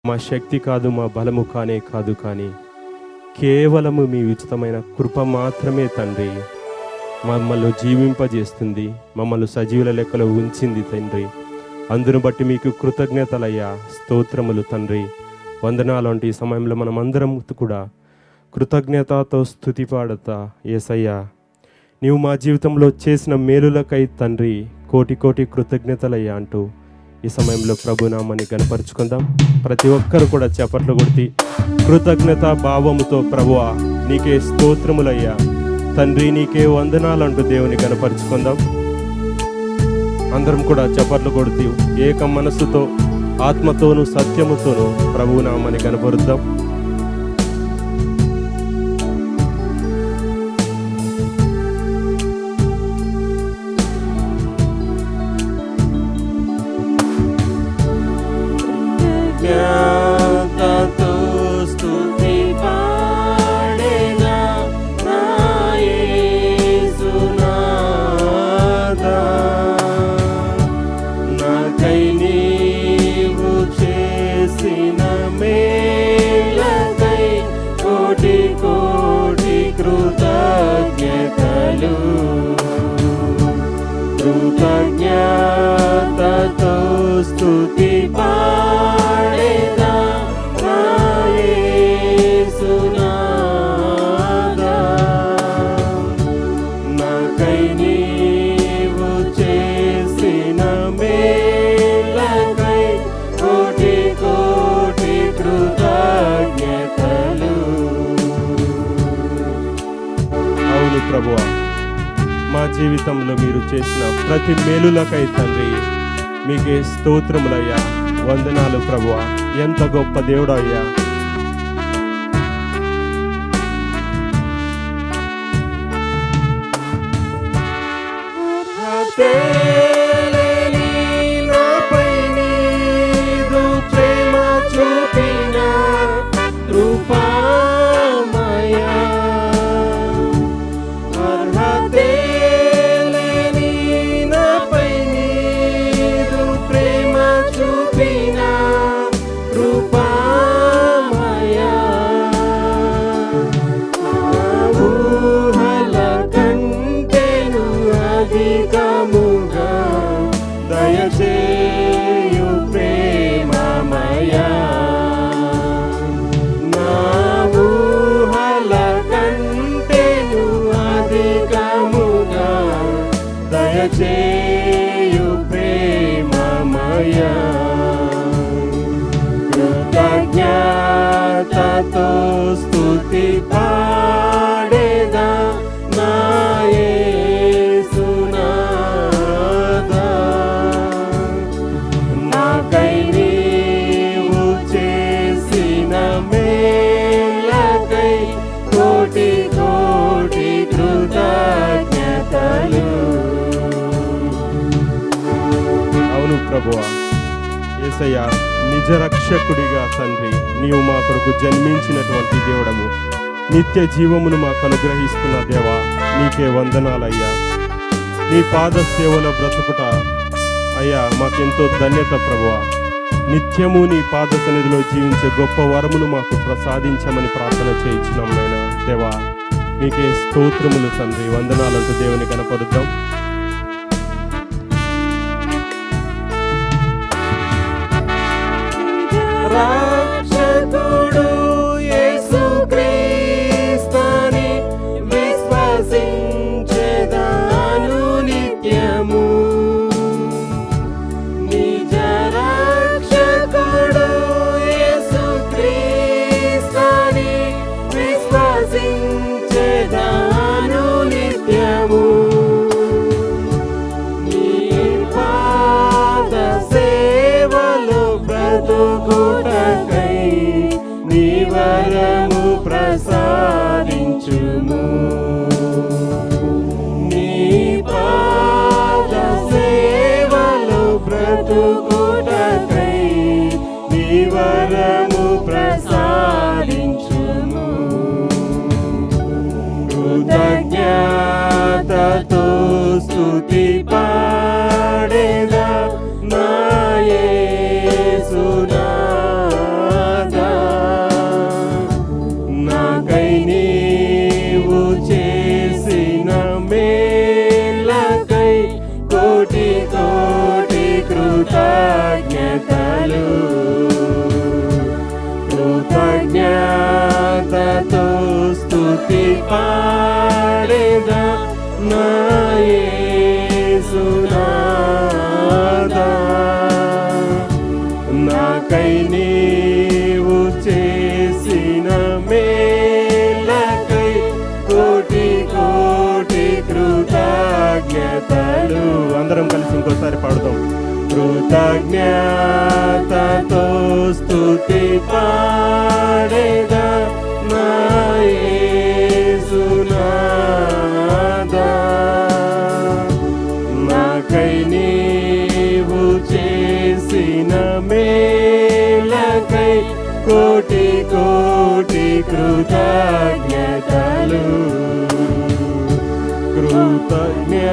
మా శక్తి కాదు, మా బలము కానే కాదు, కానీ కేవలము మీ ఉచితమైన కృప మాత్రమే తండ్రి మమ్మల్ని జీవింపజేస్తుంది, మమ్మల్ని సజీవుల లెక్కలో ఉంచింది తండ్రి. అందును బట్టి మీకు కృతజ్ఞతలయ్యా, స్తోత్రములు తండ్రి, వందనాలు. అంటే ఈ సమయంలో మనం అందరం కూడా కృతజ్ఞతతో స్తుతి పాడతా యేసయ్యా, నీవు మా జీవితంలో చేసిన మేలులకై తండ్రి కోటి కోటి కృతజ్ఞతలయ్యా అంటూ ఈ సమయంలో ప్రభునామాన్ని కనపరుచుకుందాం. ప్రతి ఒక్కరు కూడా చప్పట్లు కొట్టి కృతజ్ఞత భావముతో ప్రభువా నీకే స్తోత్రములయ్యా తండ్రి, నీకే వందనాలు అంటూ దేవుని కనపరుచుకుందాం. అందరం కూడా చప్పట్లు కొడుతూ ఏక మనస్సుతో ఆత్మతోనూ సత్యముతోనూ ప్రభునామాన్ని కనపరుద్దాం. కృతజ్ఞతతో స్తుతి పాడేదా నా యేసునాదా, నాకై నీవు చేసిన మేలకై కోటి కోటి కృతజ్ఞతలు. అవును ప్రభువా, మా జీవితంలో మీరు చేసిన ప్రతి మేలులకై తండ్రి మీకే స్తోత్రములయ్యా, వందనాలు ప్రభువా. ఎంత గొప్ప దేవుడు అయ్యా. దయచేయు ప్రేమమయా, కృతజ్ఞతతో స్తుతి పాడేదా నా యేసునాదా, నాకై నీవు చేసిన మేలకై ప్రభువా. యేసయ్యా, నిజ రక్షకుడిగా తండ్రి నీవు మా కొరకు జన్మించినటువంటి దేవుడము, నిత్య జీవమును మాకు అనుగ్రహిస్తున్న దేవా, నీకే వందనాలయ్యా. నీ పాద సేవలో బ్రతుకుట అయ్యా మాకెంతో ధన్యత ప్రభువా. నిత్యము నీ పాద సన్నిధిలో జీవించే గొప్ప వరమును మాకు ప్రసాదించమని ప్రార్థన చేయించున్నాం నాయన దేవా. నీకే స్తోత్రములు తండ్రి, వందనాలంటూ దేవుని కనపరుద్దాం. రక్షకుడు యేసుక్రీస్తుని విశ్వసించెదను నిత్యము. నిజ రక్షకుడు యేసుక్రీస్తుని విశ్వసించెదను నిత్యము. నీ పాద సేవలో బ్రతుకుటకై నీ వరము ప్రసాదించుము. నీ పాద సేవలో బ్రతుకుటకై నీ వరము ప్రసాదించుము. కృతజ్ఞతతో స్తుతి పాడేదా నా యేసునాథా. నాకై నీవు చేసిన మేలకై కోటి కోటి కృతజ్ఞతలు. కృతజ్ఞతతో స్తుతి పాడేదా నా యేసునాథా. నాకై నీవు చేసిన మేలకై కోటి కోటి కృతజ్ఞతలు. అందరం కలిసి ఇంకోసారి పాడుదాం. కృతజ్ఞతతో స్తుతి పాడేదా నా యేసునాథా. నాకై నీవు చేసిన మేలకై కోటి కోటి కృతజ్ఞతలు. కృతజ్ఞతతో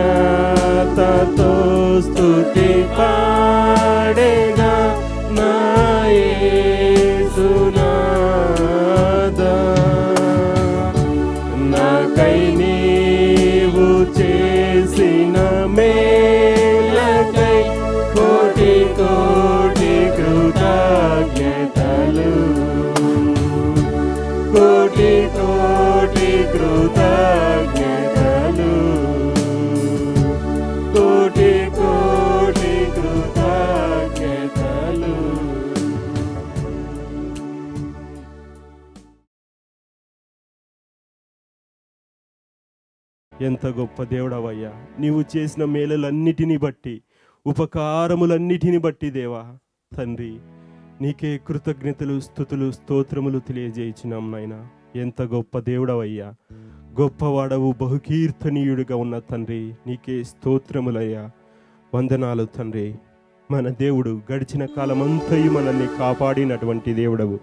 స్తుతి పాడేదా నా యేసునాథా. నాకై నీవు చేసిన మేలకై కోటి కోటి కృతజ్ఞతలు. కోటి కోటి కృతజ్ఞతలు. కోటి కోటి కృతజ్ఞతలు. ఎంత గొప్ప దేవుడవయ్యా, నీవు చేసిన మేలులన్నిటిని బట్టి, ఉపకారములన్నిటిని బట్టి దేవా తండ్రి నీకే కృతజ్ఞతలు, స్తుతులు, స్తోత్రములు తెలియజేయించినాం నాయనా. ఎంత గొప్ప దేవుడవయ్యా, గొప్పవాడవు, బహుకీర్తనీయుడిగా ఉన్న తండ్రి నీకే స్తోత్రములయ్యా, వందనాలు తండ్రి. మన దేవుడు గడిచిన కాలమంతయు మనల్ని కాపాడినటువంటి దేవుడవు.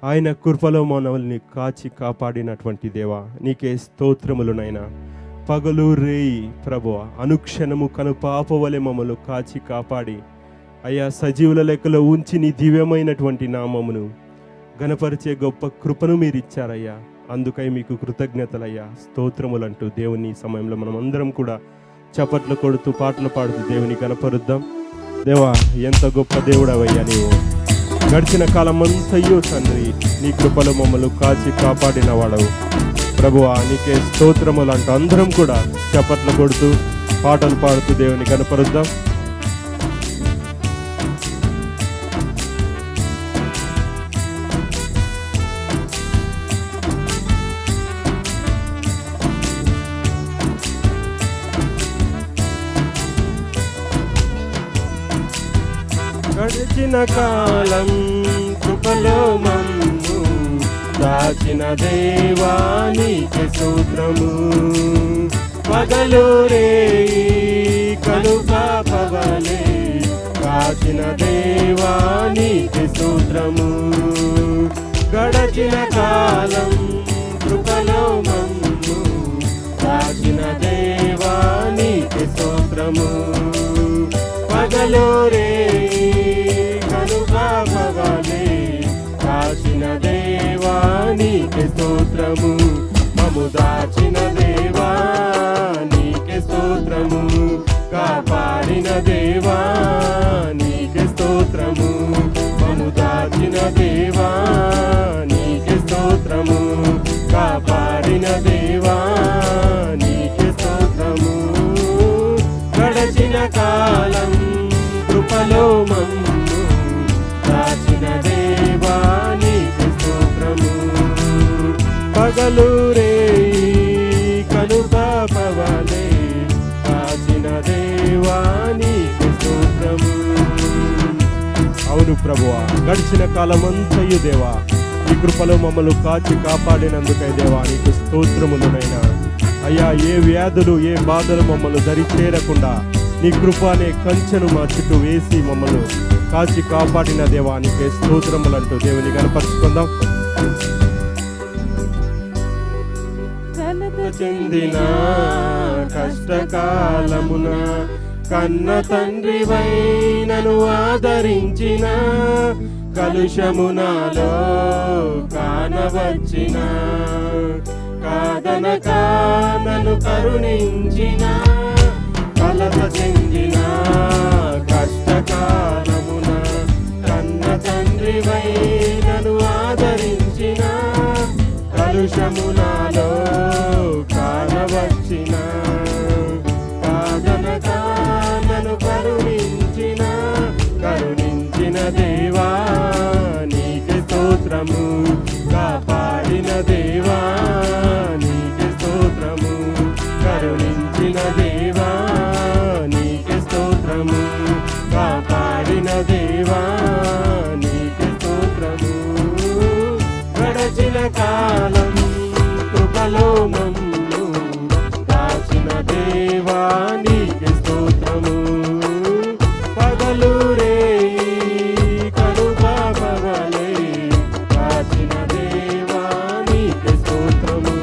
ఆయన కృపలో మనల్ని కాచి కాపాడినటువంటి దేవా నీకే స్తోత్రములు నైనా. పగలు రేయి ప్రభువా అనుక్షణము కనుపాపవలె మమ్మల్ని కాచి కాపాడి అయ్యా సజీవుల లెక్కలో ఉంచి నీ దివ్యమైనటువంటి నామమును గణపరిచే గొప్ప కృపను మీరు ఇచ్చారయ్యా. అందుకై మీకు కృతజ్ఞతలయ్యా, స్తోత్రములంటూ దేవుని సమయంలో మనం అందరం కూడా చప్పట్లు కొడుతూ పాటలు పాడుతూ దేవుని గణపరుద్దాం. దేవా ఎంత గొప్ప దేవుడవయ్యా నీవు. గడిచిన కాలమంతయు తండ్రి నీ కృపలో మమ్మల్ని కాచి కాపాడిన వాడవు ప్రభువా, నీకే స్తోత్రములు అంటూ అందరం కూడా చప్పట్లు కొడుతూ పాటలు పాడుతూ దేవుని కనపరుద్దాం. గడిచిన కాలం కృపలో మమ్ము దాచిన దేవానికి స్తోత్రము. పగలు రేయి కనుక పవలే కాచిన దేవా నీకే స్తోత్రము. గడచిన కాలం కృపలో మమ్ము కాచిన దేవా నీకే స్తోత్రము. పగలు రే కనుపాపవలే కాచిన దేవా నీకే స్తోత్రము. మము దాచిన దేవా నీకే స్తోత్రము. కాపాడిన దేవా నీకే స్తోత్రము. మము దాచిన దేవా నీకే స్తోత్రము. కాపాడిన దేవా నీకే స్తోత్రము. గడచిన కాలం కృపలో మమ్ము దాచిన దేవా నీకే స్తోత్రము. పగలు రే కనుపాపవలే కాచిన దేవా నీకే స్తోత్రము. అవును ప్రభువా, గడిచిన కాలమంతయు దేవా ఈ కృపలో మమ్మల్ని కాచి కాపాడినందుకై దేవా నీకు స్తోత్రములునైనా. అయ్యా, ఏ వ్యాధులు ఏ బాధలు మమ్మల్ని దరి చేరకుండా నీ కృప అనే కంచెను మా చుట్టూ వేసి మమ్మల్ని కాచి కాపాడిన దేవా నీకే స్తోత్రములంటూ దేవుని కనపరుచుకుందాం. చెందిన కష్టకాలమున కన్న తండ్రివై నన్ను ఆదరించిన కలుషమునాలో కానవచ్చిన కాదనక నన్ను కరుణించిన కలత చెందిన కష్టకాలమున కన్న తండ్రివై నన్ను ఆదరించిన కలుషమునాలో కానవచ్చిన కాదనక నన్ను కరుణించిన దేవా నీకే స్తోత్రము. కాపాడిన దేవా నీకే స్తోత్రము. కరుణించిన దేవా నీకే స్తోత్రము. కాపాడిన దేవా నీకే స్తోత్రము. గడచిన కాలం కృపలో మమ్ము దాచిన దేవా నీకే స్తోత్రము. పగలు రే కనుపాపవలే కాచిన దేవా నీకే స్తోత్రము.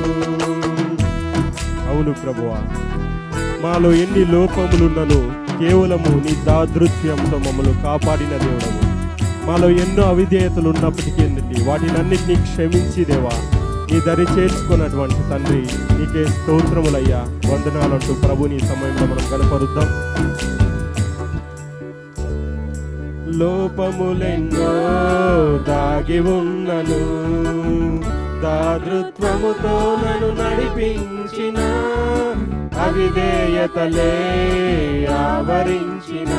అవును ప్రభువా, మాలో ఎన్ని లోపములున్నను కేవలము నీ దాదృశ్యంతో మమ్మల్ని కాపాడిన దేవుడము. మాలో ఎన్నో అవిధేయతలు ఉన్నప్పటికీ వాటినన్నిటినీ క్షమించి దేవా నీ దరి చేర్చుకున్నటువంటి తండ్రి నీకే స్తోత్రములయ్యా, వందనాలంటూ ప్రభుని సమయంలో మనం కనపరుద్దాం. లోపములెన్నో దాగి ఉన్నను దాతృత్వముతో నన్ను నడిపించిన అవిధేయతలే ఆవరించిన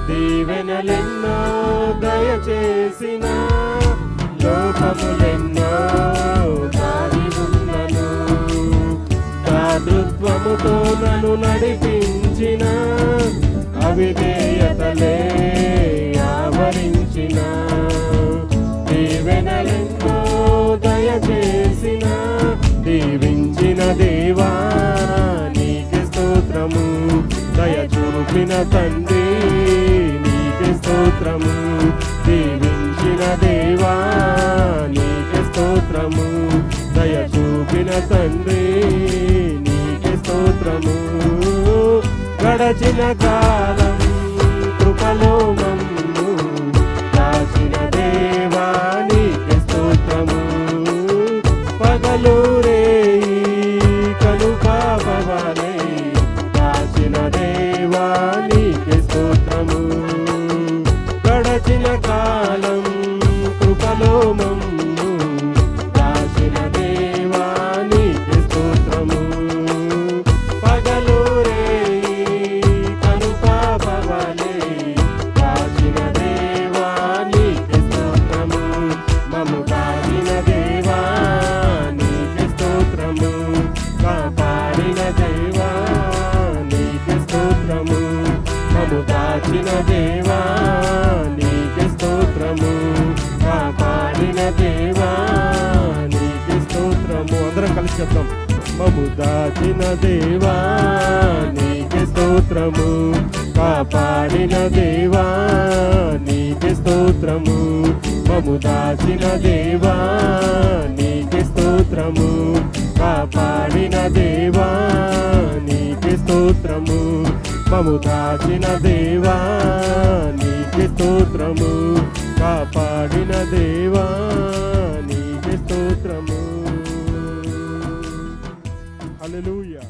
దీవెనలెన్నో దయచేసిన లోపములెన్నో దాగి ఉన్నను దాతృత్వముతో నన్ను నడిపించిన అవిధేయతలే ఆవరించిన దీవెనలెన్నో దయచేసిన దీవించిన దేవా నీకే స్తోత్రము. దయ చూపిన తండ్రి నీకే స్తోత్రము. దీవించిన దేవా నీకే స్తోత్రము. దయ చూపిన తండ్రి నీకే స్తోత్రము. గడచిన కాలం కృపలో మమ్ము దాచిన దేవా నీకే స్తోత్రము. పగలు రే కనుపాపవలే దాచిన దేవా నీకే స్తోత్రము. గడచిన కాలం కృపలో మమ్ము దాచిన దేవా నీకే స్తోత్రము. పగలు రే కనుపాపవలే దాచిన దేవా నీకే స్తోత్రము. మము దాచిన దేవా నీకే స్తోత్రము. కాపాడిన దేవా నీకే స్తోత్రము. మము దాచిన దేవా నీకే స్తోత్రము. కాపాడిన దేవా నీకే స్తోత్రము. అందరం కలిసి చెప్తాం. మము దాచిన దేవా నీకే స్తోత్రము. కాపాడిన దేవా నీకే స్తోత్రము. మము దాచిన దేవా నీకే స్తోత్రము. కాపాడిన దేవా నీకే స్తోత్రము. మము దాచిన దేవా నీకే స్తోత్రము. కాపాడిన దేవా నీకే స్తోత్రము. హల్లెలూయా.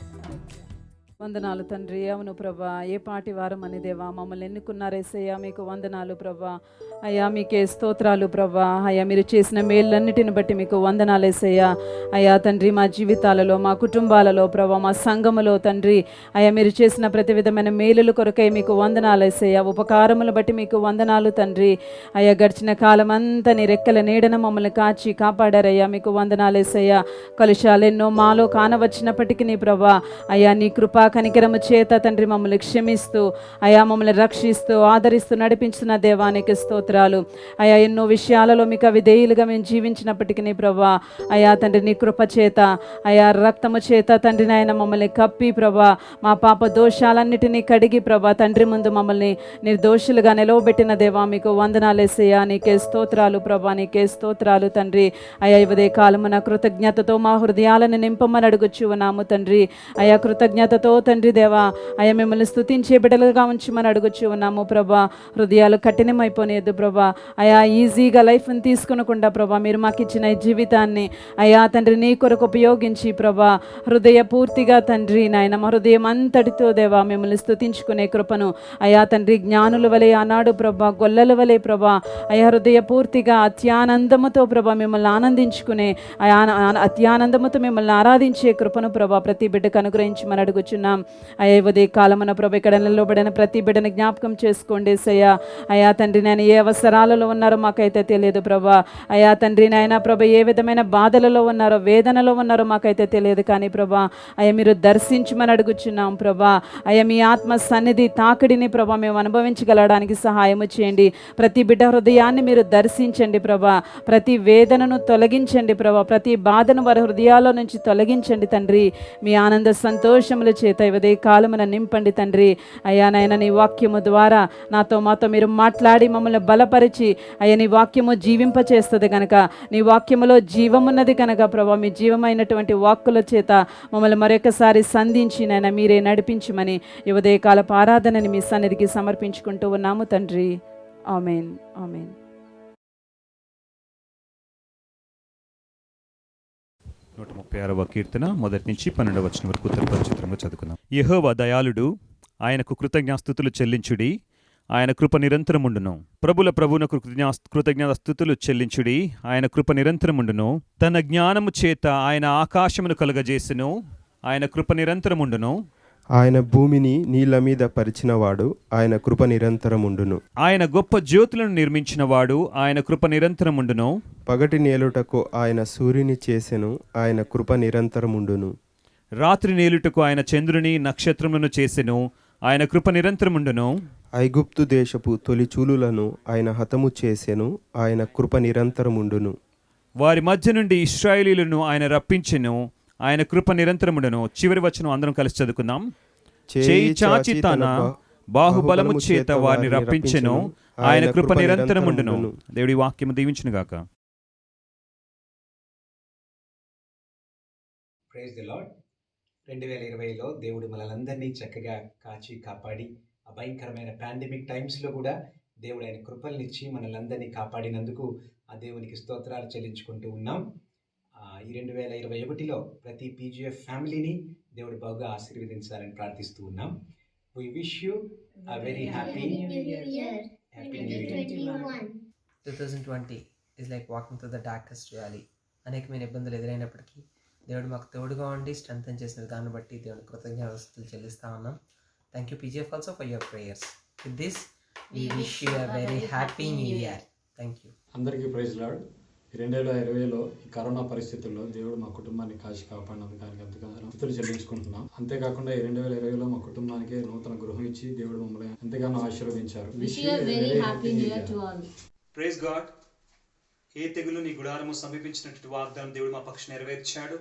వందనాలు తండ్రి. అవును ప్రభా, ఏ పాటి వారం అని దేవా మమ్మల్ని ఎన్నుకున్నారేసయ్యా, మీకు వందనాలు ప్రభా. అయ్యా మీకే స్తోత్రాలు ప్రభా. అయ్యా మీరు చేసిన మేళ్ళన్నిటిని బట్టి మీకు వందనాలేసయ్యా. అయ్యా తండ్రి, మా జీవితాలలో, మా కుటుంబాలలో ప్రభా, మా సంఘములో తండ్రి, అయ్యా మీరు చేసిన ప్రతి విధమైన మేలుల కొరకై మీకు వందనాలేసయ్యా. ఉపకారములు బట్టి మీకు వందనాలు తండ్రి. అయ్యా గడిచిన కాలం అంతా నీ రెక్కల నీడన మమ్మల్ని కాచి కాపాడారయ్యా, మీకు వందనాలేసయ్యా. కలుషాలెన్నో మాలో కానవచ్చినప్పటికీ నీ ప్రభా, అయ్యా నీ కృపా కనికరము చేత తండ్రి మమ్మల్ని క్షమిస్తూ, అయా మమ్మల్ని రక్షిస్తూ ఆదరిస్తూ నడిపించిన దేవానికి స్తోత్రాలు. అయా ఎన్నో విషయాలలో మీకు అవిధేయులుగా మేము జీవించినప్పటికీ నీ ప్రభా, అయా తండ్రి నీ కృప చేత, అయా రక్తము చేత తండ్రి నాయన మమ్మల్ని కప్పి ప్రభా, మా పాప దోషాలన్నిటినీ కడిగి ప్రభా తండ్రి ముందు మమ్మల్ని నిర్దోషులుగా నిలవబెట్టిన దేవా మీకు వందనాలేసయ్యా. నీకే స్తోత్రాలు ప్రభా, నీకే స్తోత్రాలు తండ్రి. అయా ఇవదే కాలమున కృతజ్ఞతతో మా హృదయాలను నింపమని అడుగుచు ఉన్నాము తండ్రి. అయా కృతజ్ఞతతో తండ్రి దేవా, అయ్యా మిమ్మల్ని స్తుతించే బిడ్డలుగా ఉంచమని అడుగుచు ఉన్నాము ప్రభా. హృదయాలు కఠినమైపోలేదు ప్రభా. అయా ఈజీగా లైఫ్ని తీసుకునకుండా ప్రభా, మీరు మాకు ఇచ్చిన ఈ జీవితాన్ని అయా తండ్రి నీ కొరకు ఉపయోగించి ప్రభా, హృదయ పూర్తిగా తండ్రి నాయన మా హృదయం అంతటితో దేవా మిమ్మల్ని స్తుతించుకునే కృపను అయా తండ్రి జ్ఞానుల వలె ఆనాడు ప్రభా, గొల్లల వలె ప్రభా, అయా హృదయ పూర్తిగా అత్యానందముతో ప్రభా మిమ్మల్ని ఆనందించుకునే అత్యానందముతో మిమ్మల్ని ఆరాధించే కృపను ప్రభా ప్రతి బిడ్డకు అనుగ్రహించమని అడుగుచున్నాం. అయ్యా ఉదయ కాలమున ప్రభు ఇక్కడ నిలబడిన ప్రతి బిడ్డను జ్ఞాపకం చేసుకోండి సయ్యా. అయా తండ్రి నేను ఏ అవసరాలలో ఉన్నారో మాకైతే తెలియదు ప్రభా. అయా తండ్రి నాయన ప్రభు ఏ విధమైన బాధలలో ఉన్నారో, వేదనలో ఉన్నారో మాకైతే తెలియదు కానీ ప్రభా, అయ్యా మీరు దర్శించమని అడుగుచున్నాం ప్రభా. అయ్యా మీ ఆత్మ సన్నిధి తాకిడిని ప్రభా మేము అనుభవించగలడానికి సహాయము చేయండి. ప్రతి బిడ్డ హృదయాన్ని మీరు దర్శించండి ప్రభా. ప్రతి వేదనను తొలగించండి ప్రభా. ప్రతి బాధను వారి హృదయాల నుంచి తొలగించండి తండ్రి. మీ ఆనంద సంతోషముల చేత ఇవదే కాలమున నింపండి తండ్రి. అయ్యా నాయన నీ వాక్యము ద్వారా మాతో మీరు మాట్లాడి మమ్మల్ని బలపరిచి, అయ్యా నీ వాక్యము జీవింపచేస్తుంది కనుక, నీ వాక్యములో జీవమున్నది కనుక ప్రభా, మీ జీవమైనటువంటి వాక్కుల చేత మమ్మల్ని మరొకసారి సంధించి నాయన మీరే నడిపించమని ఈ ఉదయకాలపు ఆరాధనని మీ సన్నిధికి సమర్పించుకుంటూ ఉన్నాము తండ్రి. ఆమేన్, ఆమేన్. 136వ కీర్తన మొదటి నుంచి 12వ వచనం వరకు ఉత్తరపరిచిత్రంగా చదువుకుందాం. యెహోవా దయాళుడు, ఆయనకు కృతజ్ఞాస్తుతులు చెల్లించుడి, ఆయన కృప నిరంతరముండును. ప్రభువునకు కృతజ్ఞాస్తుతులు చెల్లించుడి, ఆయన కృప నిరంతరముండును. తన జ్ఞానము చేత ఆయన ఆకాశమును కలుగజేసెను, ఆయన కృప నిరంతరముండును. ఆయన భూమిని నీళ్ల మీద పరిచినవాడు, ఆయన కృప నిరంతరముండును. ఆయన గొప్ప జ్యోతులను నిర్మించినవాడు, ఆయన కృప నిరంతరముండును. పగటి నేలుటకు ఆయన సూర్యుని చేసెను, ఆయన కృప నిరంతరముండును. రాత్రి నేలుటకు ఆయన చంద్రుని నక్షత్రములను చేసెను, ఆయన కృప నిరంతరముండును. ఐగుప్తు దేశపు తొలిచూలులను ఆయన హతము చేసెను, ఆయన కృప నిరంతరముండును. వారి మధ్య నుండి ఇశ్రాయేలీయులను ఆయన రప్పించెను, ఆయన కృప నిరంతరముండును. చివరి వచనం అందరం కలిసి చదువుకుందాం. చేయి చాచి తన బాహుబలము చేత వారిని రప్పించెను, ఆయన కృప నిరంతరముండును. దేవుడి వాక్యము దీవించును గాక. Praise the Lord. 2020లో దేవుడు మనలందరినీ చక్కగా కాచి కాపాడి, ఆ భయంకరమైన పాండమిక్ టైమ్స్లో కూడా దేవుడు ఆయన కృపల్నిచ్చి మనలందరినీ కాపాడినందుకు ఆ దేవునికి స్తోత్రాలు చెల్లించుకుంటూ ఉన్నాం. ఈ 2021లో ప్రతి పీజీఎఫ్ ఫ్యామిలీని దేవుడు బాగా ఆశీర్వదించాలని ప్రార్థిస్తూ ఉన్నాం. We wish you a very happy new year. Happy New Year. 2020 is like walking through the darkest valley. అనేకమైన ఇబ్బందులు ఎదురైనప్పటికీ దేవుడు మాకు తోడుగా ఉండి స్ట్రెంథెన్ చేసిన విధానం బట్టి దేవుని కృతజ్ఞతలు చెల్లిస్తా ఉన్నాం. Thank you PGF also for your prayers. With this we wish you a very happy new year. Thank you. అందరికీ ప్రైజ్ లార్డ్. 2020లో ఈ కరోనా పరిస్థితుల్లో దేవుడు మా కుటుంబాన్ని కాచి కాపాడినందుకు ఆయనకి ఎంతగానో స్తుతులు చెల్లించుకుంటున్నాం. అంతేకాకుండా ఈ 2020లో మా కుటుంబానికి నూతన గృహం ఇచ్చి దేవుడు మమ్మల్ని ఎంతగానో ఆశీర్వదించారు. Praise God. ఏ తెగులు నీ గుడారము సమీపించినటువంటి వాగ్దానం దేవుడు మా పక్షం నెరవేర్చాడు.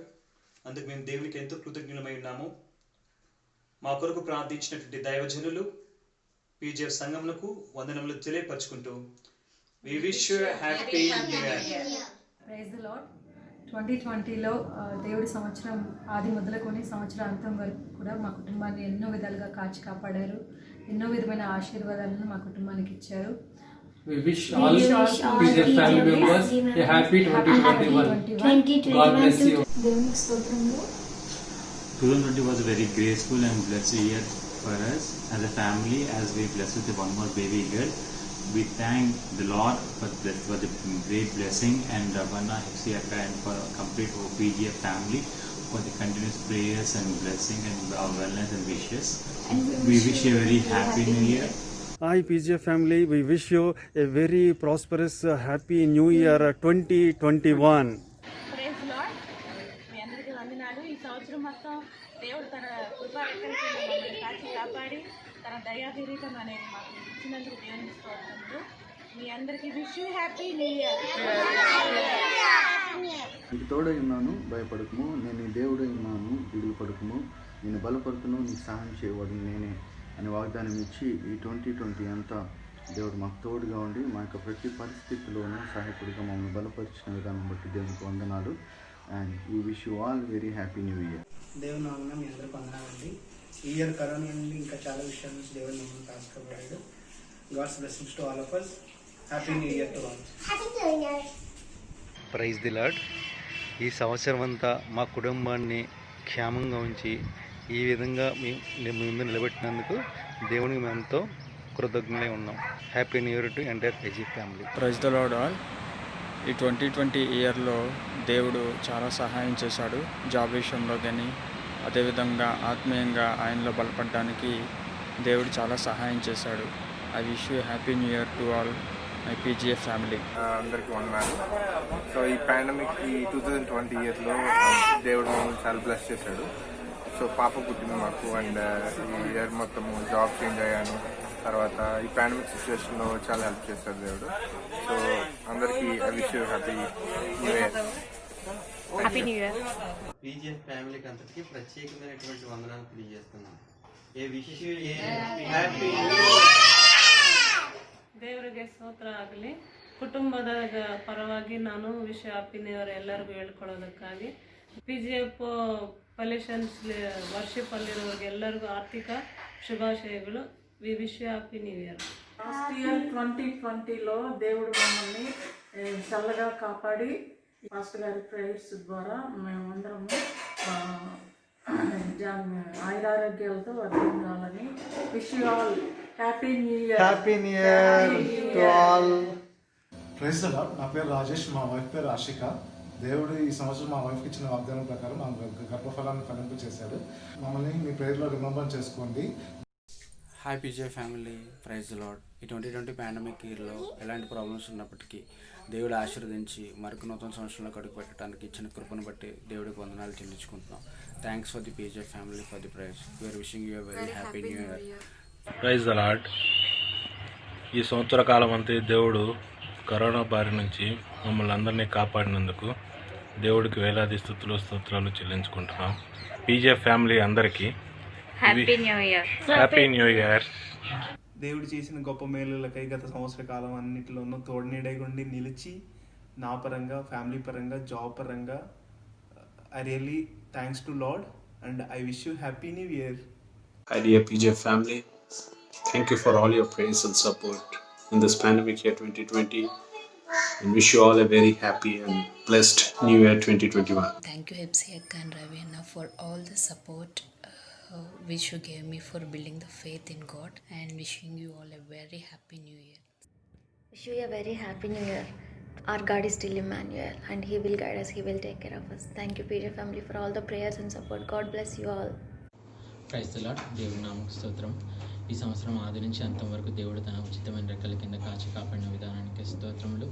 అందుకు మేము దేవునికి ఎంతో కృతజ్ఞులమై ఉన్నాము. మా కొరకు ప్రార్థించినటువంటి దైవజనులు పీజీఎఫ్ సంఘమునకు వందనములు తెలియపరచుకుంటూ we wish you happy new year. Praise the Lord. 2020లో దేవుడి సంవత్సరం ఆది మొదలుకొని సంవత్సరం అంతం వరకు కూడా మా కుటుంబాన్ని ఎన్నో విధాలుగా కాచి కాపాడారు. ఎన్నో విధమైన ఆశీర్వాదాలను మా కుటుంబానికి ఇచ్చారు. We wish all PGF family members a happy 2021. God bless you. 2020 was a very graceful and blessed year for us as a family, as we blessed with one more baby girl. We thank the Lord for the great blessing, and Ravana, FCFI, and for complete OPGF family for the continuous prayers and blessing and our wellness and wishes. We wish you a very happy new year. Hi PGF family, we wish you a very prosperous, happy new year 2021. Praise Lord. మీ అందరికీ వందనాలు. ఈ సంవత్సరం మొత్తం దేవుడు తన కృపారెక్కలకి మమ్మల్ని కాచి కాపాడి తన దయాభిరీతం అనేది మాకు ఇచ్చినందుకు దేవునికి స్తోత్రములు. మీ అందరికీ wish you happy new year. నీకు తోడై ఉన్నాను, భయపడకము, నేను నీ దేవుడై ఉన్నాను, దిగులు పడకము, నేను బలపడుతును, నీకు సహాయం చేయవాడు నేనే అని వాగ్దానం ఇచ్చి ఈ 2020 అంతా దేవుడు మాకు తోడుగా ఉండి మా యొక్క ప్రతి పరిస్థితిలోనూ సహాయకుడిగా మమ్మల్ని బలపరిచిన విధానం బట్టి దేవునికి వందనాలు. And we wish you all very happy new year. దేవుని నామమున మీ అందరికీ వందనాలండి. ఈ ఇయర్ కరోనా నుండి ఇంకా చాలా విషయాల నుంచి దేవుని మమ్మల్ని కాపాడాడు. God's blessings to all of us. Happy new year to all. Praise the Lord. ఈ సంవత్సరం అంతా మా కుటుంబాన్ని క్షేమంగా ఉంచి ఈ విధంగా మీ ముందు నిలబెట్టినందుకు దేవునికి మేము ఎంతో కృతజ్ఞులై ఉన్నాం. Happy new year to entire PGF family. Praise the Lord all. ఈ 2020 ఇయర్లో దేవుడు చాలా సహాయం చేశాడు. జాబ్ విషయంలో కానీ అదేవిధంగా ఆత్మీయంగా ఆయనలో బలపడడానికి దేవుడు చాలా సహాయం చేశాడు. I wish you happy new year to all my PGF family. అందరికీ వందనాలు. సో ఈ పాండమిక్ ఈ 2020 ఇయర్లో దేవుడు మమ్మల్ని చాలా బ్లెస్ చేశాడు. సో పాప పుట్టింది మాకు, అండ్ ఈ ఇయర్ మొత్తము జాబ్ చేంజ్ అయ్యాను. తర్వాత ఈ పాండమిక్ సిచ్యువేషన్లో చాలా హెల్ప్ చేశాడు దేవుడు. సో అందరికీ I wish you happy new year. Happy new year. PGF ఫ్యామిలీకి అంతటికీ ప్రత్యేకమైనటువంటి వందనాలు తెలియజేస్తున్నాను. ఏ విష్ యూ హ్యాపీ ದೇವರಿಗೆ ಸ್ತೋತ್ರ ಆಗಲಿ. ಕುಟುಂಬದ ಪರವಾಗಿ ನಾನು ವಿಶ್ ಹ್ಯಾಪಿ ನ್ಯೂ ಇಯರ್ ಎಲ್ಲರಿಗೂ ಹೇಳ್ಕೊಳ್ಳೋದಕ್ಕಾಗಿ PGF ಫಲೇಷನ್ಸ್ ವರ್ಷಿಪ್ ಅಲ್ಲಿರೋರಿಗೆ ಎಲ್ಲರಿಗೂ ಆರ್ಥಿಕ ಶುಭಾಶಯಗಳು. We wish happy new year. Last year 2020లో దేవుడు మమ్మల్ని చల్లగా కాపాడి పాస్టర్ గారి ప్రేయర్స్ ద్వారా మేమందరము ఆయురారోగ్యాలతో వర్ధిల్లాలని wish you all happy new year. Happy new year to all. Praise the Lord. నా పేరు రాజేష్, మా వైఫ్ పేరు ఆషిక. దేవుడు ఈ సంవత్సరం మా వైఫ్కి ఇచ్చిన వాగ్దానం ప్రకారం మా గర్భఫలాన్ని ఫలింపు చేశాడు. మమ్మల్ని మీ ప్రేయర్లో రిమెంబర్ చేసుకోండి. Hi PGF family, praise the Lord. ఈ 2020 పాండమిక్ ఇయర్లో ఎలాంటి ప్రాబ్లమ్స్ ఉన్నప్పటికీ దేవుడు ఆశీర్వదించి మరొక నూతన సంవత్సరంలో అడుగు పెట్టడానికి ఇచ్చిన కృపను బట్టి దేవుడికి వందనాలు చెల్లించుకుంటున్నాం. Thanks for the PGF family for the praise. We are wishing you very happy new year. Praise the Lord. ఈ సంవత్సర కాలం అంతా దేవుడు కరోనా బారి నుంచి మమ్మల్ని అందరినీ కాపాడినందుకు దేవుడికి వేలాది స్తుతులు స్తోత్రాలు చెల్లించుకుంటున్నాం. PGF ఫ్యామిలీ అందరికీ happy new year. Happy new year. దేవుడు చేసిన గొప్ప మేలులకై గత సంవత్సర కాలం అన్నింటిలోనూ తోడునీడైగుండి నిలిచి నా పరంగా, ఫ్యామిలీ పరంగా, జాబ్ పరంగా I really thanks to lord and I wish you happy new year. Hi dear PGF family, thank you for all your prayers and support in this pandemic year 2020, and wish you all a very happy and blessed new year 2021. Thank you Hepsi Akka and Ravi Anna for all the support which you gave me for building the faith in God, and wishing you all a very happy new year. Wish you a very happy new year. Our God is still Emmanuel and He will guide us, He will take care of us. Thank you PGF family for all the prayers and support. God bless you all. Praise the Lord. దేవుని నామముకు స్తోత్రం. ఈ సంవత్సరం ఆది నుంచి అంతం వరకు దేవుడు తన ఉచితమైన రెక్కల కింద కాచి కాపాడిన విధానానికి స్తోత్రములు.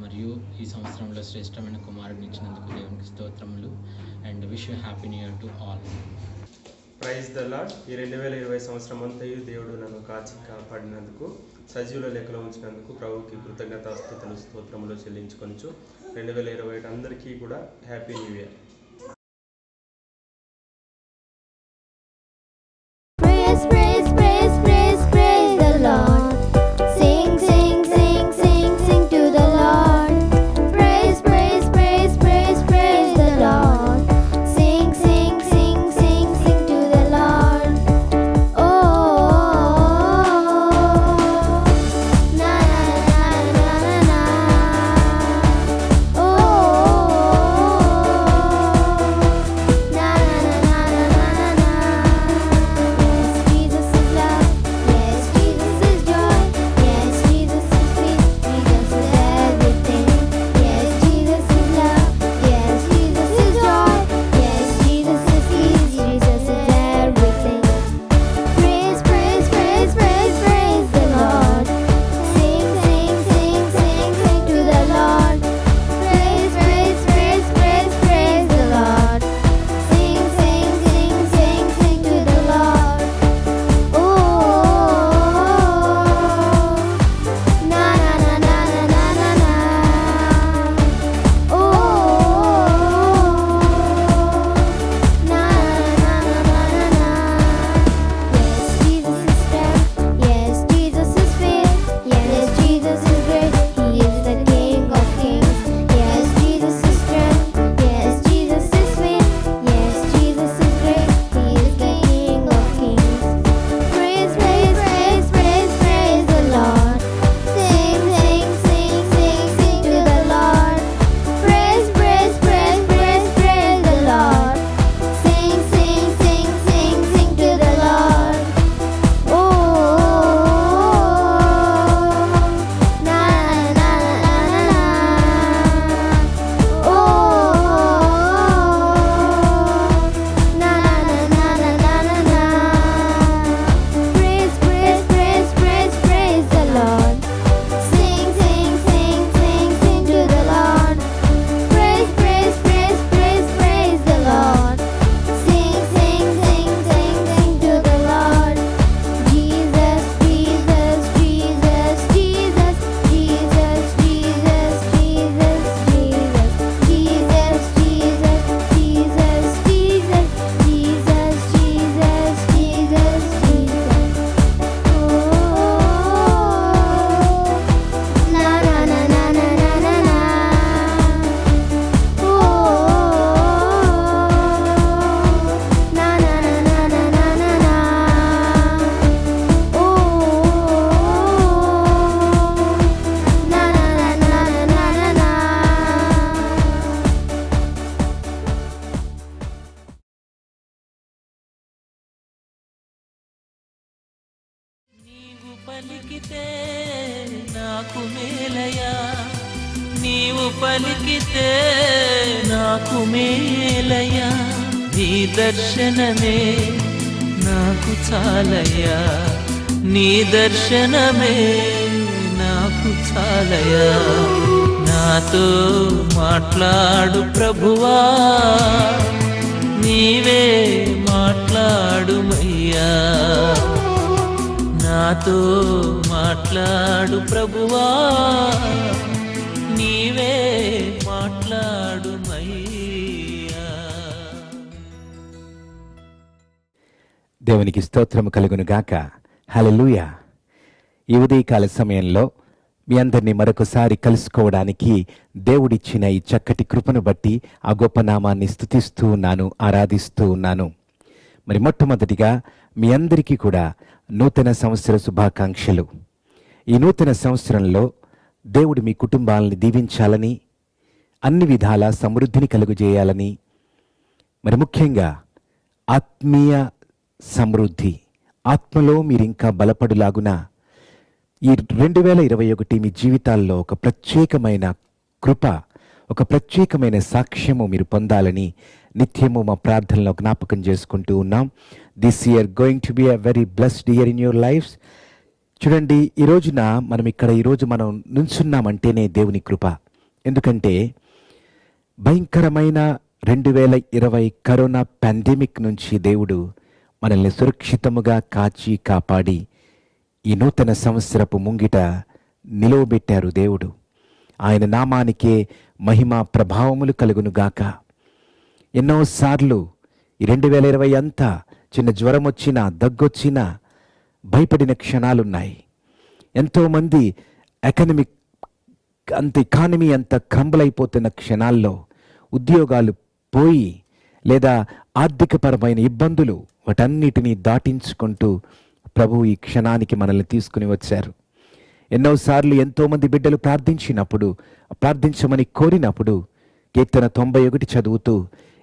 మరియు ఈ సంవత్సరంలో శ్రేష్టమైన కుమారుడిని ఇచ్చినందుకు దేవునికి స్తోత్రములు. And wish you happy new year to all. Praise the Lord. ఈ 2020 సంవత్సరం అంతయు దేవుడు నన్ను కాచి కాపాడినందుకు, సజీవుల లెక్కలో ఉంచినందుకు ప్రభువుకి కృతజ్ఞతాస్తుతులు స్తోత్రములు చెల్లించుకొనుచు 2021 అందరికీ కూడా హ్యాపీ న్యూ ఇయర్. పలికితే నాకు మేలయా, నీవు పలికితే నాకు మేలయా, నీ దర్శనమే నాకు చాలయా, నీ దర్శనమే నాకు చాలయా. నాతో మాట్లాడు ప్రభువా, నీవే మాట్లాడుమయ్యా, నాతో మాట్లాడు ప్రభువా, నీవే మాట్లాడుమయ్యా. దేవునికి స్తోత్రము కలుగును గాక. హల్లెలూయా. ఈ ఉదయకాల సమయంలో మీ అందరినీ మరొకసారి కలుసుకోవడానికి దేవుడిచ్చిన ఈ చక్కటి కృపను బట్టి ఆ గొప్ప నామాన్ని స్తుతిస్తూ ఉన్నాను, ఆరాధిస్తూ ఉన్నాను. మరి మొట్టమొదటిగా మీ అందరికీ కూడా నూతన సంవత్సర శుభాకాంక్షలు. ఈ నూతన సంవత్సరంలో దేవుడు మీ కుటుంబాలని దీవించాలని, అన్ని విధాల సమృద్ధిని కలుగజేయాలని, మరి ముఖ్యంగా ఆత్మీయ సమృద్ధి, ఆత్మలో మీరింకా బలపడులాగున ఈ 2021 మీ జీవితాల్లో ఒక ప్రత్యేకమైన కృప, ఒక ప్రత్యేకమైన సాక్ష్యము మీరు పొందాలని నిత్యము మా ప్రార్థనలో జ్ఞాపకం చేసుకుంటూ ఉన్నాం. This year going to be a very blessed year in your lives. చూడండి, ఈ రోజున ఈరోజు మనం నుంచున్నామంటేనే దేవుని కృప. ఎందుకంటే భయంకరమైన 2020 కరోనా పాండమిక్ నుంచి దేవుడు మనల్ని సురక్షితముగా కాచి కాపాడి ఈ నూతన సంవత్సరపు ముంగిట నిలవబెట్టారు దేవుడు. ఆయన నామానికే మహిమ ప్రభావములు కలుగునుగాక. ఎన్నోసార్లు ఈ 2020 అంతా చిన్న జ్వరం వచ్చినా, దగ్గొచ్చినా భయపడిన క్షణాలున్నాయి. ఎంతోమంది ఎకానమీ అంత క్రంబుల్ అయిపోతున్న క్షణాల్లో ఉద్యోగాలు పోయి లేదా ఆర్థికపరమైన ఇబ్బందులు వాటన్నిటినీ దాటించుకుంటూ ప్రభు ఈ క్షణానికి మనల్ని తీసుకుని వచ్చారు. ఎన్నోసార్లు ఎంతోమంది బిడ్డలు ప్రార్థించమని కోరినప్పుడు కీర్తన 91 చదువుతూ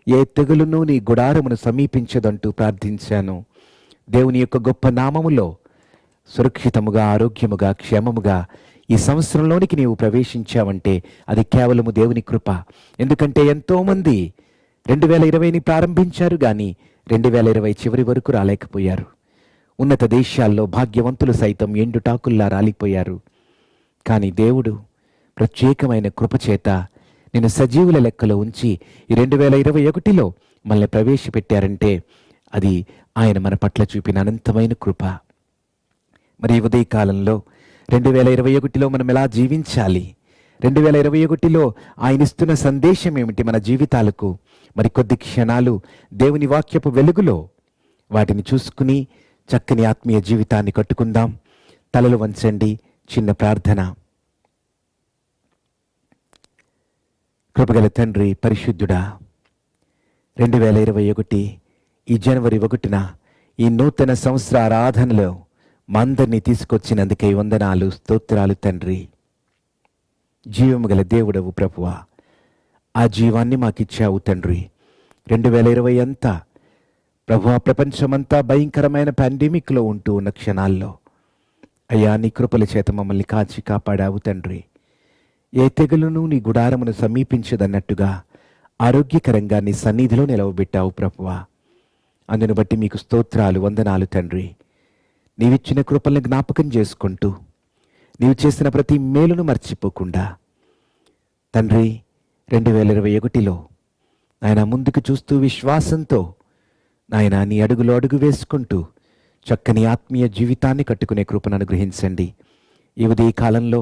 ఏ తెగులును నీ గుడారమును సమీపించదంటూ ప్రార్థించాను. దేవుని యొక్క గొప్ప నామములో సురక్షితముగా, ఆరోగ్యముగా, క్షేమముగా ఈ సంవత్సరంలోనికి నీవు ప్రవేశించావంటే అది కేవలము దేవుని కృప. ఎందుకంటే ఎంతోమంది 2020ని ప్రారంభించారు కానీ 2020 చివరి వరకు రాలేకపోయారు. ఉన్నత దేశాల్లో భాగ్యవంతులు సైతం ఎండుటాకుల్లా రాలిపోయారు. కానీ దేవుడు ప్రత్యేకమైన కృపచేత నేను సజీవుల లెక్కలో ఉంచి ఈ 2021లో మనల్ని ప్రవేశపెట్టారంటే అది ఆయన మన పట్ల చూపిన అనంతమైన కృప. మరి ఈ ఉదయకాలంలో 2021లో మనం ఎలా జీవించాలి, 2021లో ఆయన ఇస్తున్న సందేశం ఏమిటి మన జీవితాలకు, మరి కొద్ది క్షణాలు దేవుని వాక్యపు వెలుగులో వాటిని చూసుకుని చక్కని ఆత్మీయ జీవితాన్ని కట్టుకుందాం. తలలు వంచండి, చిన్న ప్రార్థన. కృపగల తండ్రి, పరిశుద్ధుడా, 2021 ఈ జనవరి 1న ఈ నూతన సంవత్సర ఆరాధనలో మా అందరినీ తీసుకొచ్చినందుకే వందనాలు, స్తోత్రాలు తండ్రి. జీవము గల దేవుడవు ప్రభువా, ఆ జీవాన్ని మాకిచ్చావు తండ్రి. 2020 అంతా ప్రభువా, ప్రపంచమంతా భయంకరమైన పాండమిక్లో ఉంటూ ఉన్న క్షణాల్లో అయ్యా నీ కృపల చేత మమ్మల్ని కాచి కాపాడావు తండ్రి. ఏ తెగులును నీ గుడారమును సమీపించదన్నట్టుగా ఆరోగ్యకరంగా నీ సన్నిధిలో నిలవబెట్టావు ప్రభువా. అందును బట్టి మీకు స్తోత్రాలు, వందనాలు తండ్రి. నీవిచ్చిన కృపల్ని జ్ఞాపకం చేసుకుంటూ నీవు చేసిన ప్రతి మేలును మర్చిపోకుండా తండ్రి 2021లో ఆయన ముందుకు చూస్తూ విశ్వాసంతో నాయన నీ అడుగులో అడుగు వేసుకుంటూ చక్కని ఆత్మీయ జీవితాన్ని కట్టుకునే కృపను అనుగ్రహించండి. ఈ ఉదయ కాలంలో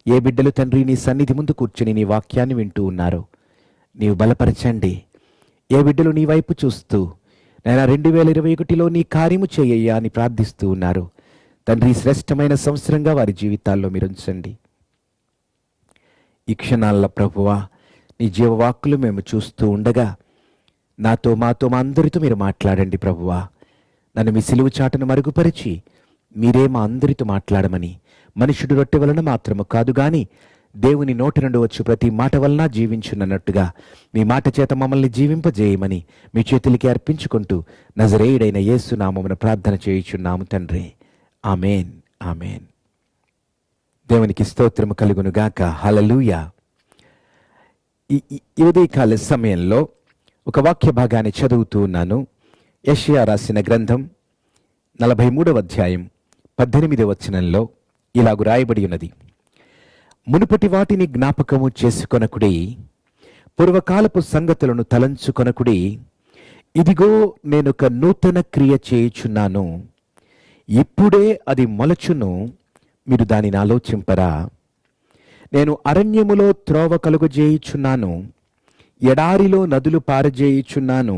ఏ బిడ్డలు తండ్రి నీ సన్నిధి ముందు కూర్చుని నీ వాక్యాన్ని వింటూ ఉన్నారో నీవు బలపరచండి. ఏ బిడ్డలు నీ వైపు చూస్తూ నేను 2021లో నీ కార్యము చేయయ్యా అని ప్రార్థిస్తూ ఉన్నారు తండ్రి, శ్రేష్టమైన సంవత్సరంగా వారి జీవితాల్లో మీరు ఉంచండి. ఈ క్షణాల్లో ప్రభువా, నీ జీవవాక్కులు మేము చూస్తూ ఉండగా నాతో, మాతో, మా అందరితో మీరు మాట్లాడండి ప్రభువా. నన్ను మీ సిలువు చాటును మరుగుపరిచి మీరే మా అందరితో మాట్లాడమని, మనుషుడు రొట్టె వలన మాత్రము కాదు గాని దేవుని నోటి నుండి వచ్చు ప్రతి మాట వలన జీవించున్నట్టుగా మీ మాట చేత మమ్మల్ని జీవింపజేయమని మీ చేతులకి అర్పించుకుంటూ నజరేయుడైన యేసు నామమున ప్రార్థన చేయుచున్నాము తండ్రి. Amen, amen. దేవునికి స్తోత్రము కలుగును గాక. హల్లెలూయా. ఈ ఉదయకాల సమయంలో ఒక వాక్య భాగాన్ని చదువుతూ ఉన్నాను. యెషయా రాసిన గ్రంథం 43వ అధ్యాయం 18వ వచనంలో ఇలాగు రాయబడి ఉన్నది. మునుపటి వాటిని జ్ఞాపకము చేసుకొనకుడి, పూర్వకాలపు సంగతులను తలంచుకొనకుడి. ఇదిగో నేనొక నూతన క్రియ చేయుచున్నాను, ఇప్పుడే అది మొలచును, మీరు దానిని ఆలోచింపరా? నేను అరణ్యములో త్రోవ కలుగజేయుచున్నాను, ఎడారిలో నదులు పారజేయుచున్నాను.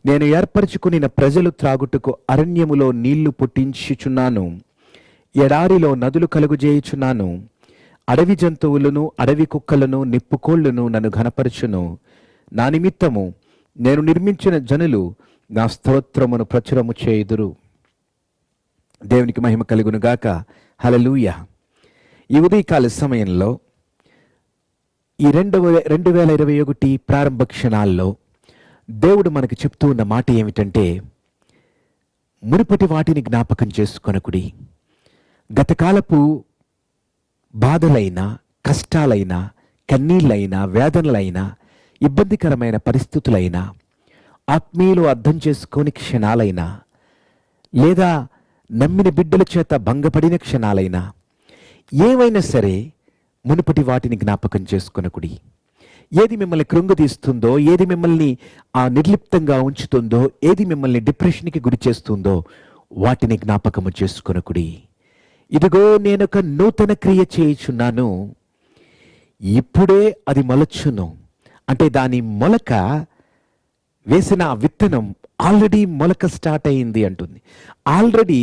నేను ఏర్పరచుకునిన ప్రజలు త్రాగుటకు అరణ్యములో నీళ్లు పుట్టించుచున్నాను, ఎడారిలో నదులు కలుగజేయుచున్నాను. అడవి జంతువులను, అడవి కుక్కలను, నిప్పుకోళ్లను నన్ను ఘనపరచును. నా నిమిత్తము నేను నిర్మించిన జనులు నా స్తోత్రమును ప్రచురము చేయుదురు. దేవునికి మహిమ కలుగును గాక. హల్లెలూయా. ఈ ఉదయకాల సమయంలో ఈ 2021 ప్రారంభ క్షణాల్లో దేవుడు మనకు చెప్తూ ఉన్న మాట ఏమిటంటే, మునుపటి వాటిని జ్ఞాపకం చేసుకొనకుడి. గతకాలపు బాధలైనా, కష్టాలైనా, కన్నీళ్ళైనా, వేదనలైనా, ఇబ్బందికరమైన పరిస్థితులైనా, ఆత్మీయులు అర్థం చేసుకోని క్షణాలైనా, లేదా నమ్మిన బిడ్డల చేత భంగపడిన క్షణాలైనా, ఏమైనా సరే మునుపటి వాటిని జ్ఞాపకం చేసుకొనకుడి. ఏది మిమ్మల్ని కృంగదీస్తుందో, ఏది మిమ్మల్ని నిర్లిప్తంగా ఉంచుతుందో, ఏది మిమ్మల్ని డిప్రెషన్కి గురి చేస్తుందో వాటిని జ్ఞాపకము చేసుకొనకుడి. ఇదిగో నేనొక నూతన క్రియ చేయుచున్నాను, ఇప్పుడే అది మొలచును. అంటే దాని మొలక వేసిన ఆ విత్తనం ఆల్రెడీ మొలక స్టార్ట్ అయింది అంటుంది. ఆల్రెడీ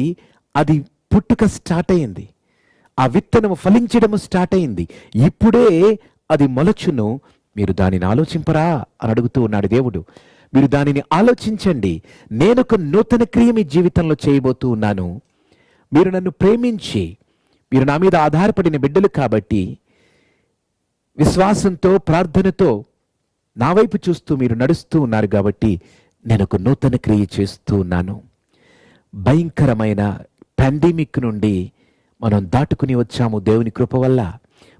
అది పుట్టుక స్టార్ట్ అయింది, ఆ విత్తనము ఫలించడము స్టార్ట్ అయింది. ఇప్పుడే అది మొలచును, మీరు దానిని ఆలోచింపరా అని అడుగుతూ ఉన్నాడు దేవుడు. మీరు దానిని ఆలోచించండి. నేనొక నూతన క్రియ మీ జీవితంలో చేయబోతూ ఉన్నాను. మీరు నన్ను ప్రేమించి, మీరు నా మీద ఆధారపడిన బిడ్డలు కాబట్టి, విశ్వాసంతో, ప్రార్థనతో నా వైపు చూస్తూ మీరు నడుస్తూ ఉన్నారు కాబట్టి నేను ఒక నూతన క్రియ చేస్తూ ఉన్నాను. భయంకరమైన పాండమిక్ నుండి మనం దాటుకుని వచ్చాము దేవుని కృప వల్ల.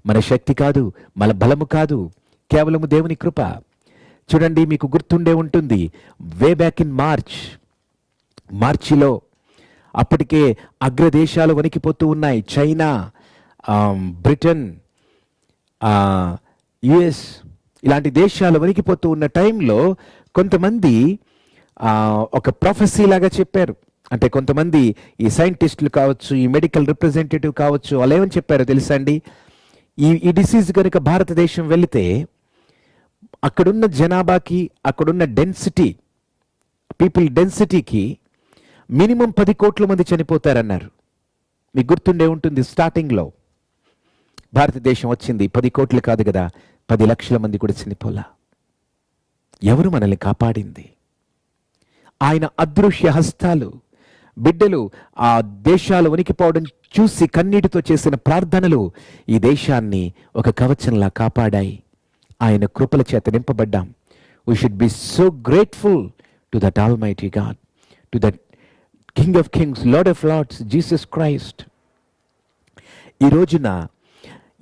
మన శక్తి కాదు, మన బలము కాదు, కేవలము దేవుని కృప. చూడండి, మీకు గుర్తుండే ఉంటుంది, వే బ్యాక్ ఇన్ మార్చిలో అప్పటికే అగ్రదేశాలు వణికిపోతూ ఉన్నాయి. చైనా, బ్రిటన్, యుఎస్ ఇలాంటి దేశాలు వణికిపోతూ ఉన్న టైంలో కొంతమంది ఒక ప్రొఫెసీ లాగా చెప్పారు. అంటే కొంతమంది ఈ సైంటిస్టులు కావచ్చు, ఈ మెడికల్ రిప్రజెంటేటివ్ కావచ్చు, వాళ్ళు ఏమని చెప్పారో తెలుసా అండి? ఈ డిసీజ్ కనుక భారతదేశం వెళితే అక్కడున్న జనాభాకి, అక్కడున్న పీపుల్ డెన్సిటీకి మినిమం 10 కోట్ల మంది చనిపోతారన్నారు. మీకు గుర్తుండే ఉంటుంది, స్టార్టింగ్లో భారతదేశం వచ్చింది 10 కోట్లు కాదు కదా, 10 లక్షల మంది కూడా చనిపోలా. ఎవరు మనల్ని కాపాడింది? ఆయన అదృశ్య హస్తాలు. బిడ్డలు ఆ దేశాలు వణికిపోవడం చూసి కన్నీటితో చేసిన ప్రార్థనలు ఈ దేశాన్ని ఒక కవచంలా కాపాడాయి. ఆయన కృపల చేత నింపబడ్డాం. We should be so grateful to that almighty God, to that king of kings, Lord of Lords, Jesus Christ. ఈ రోజున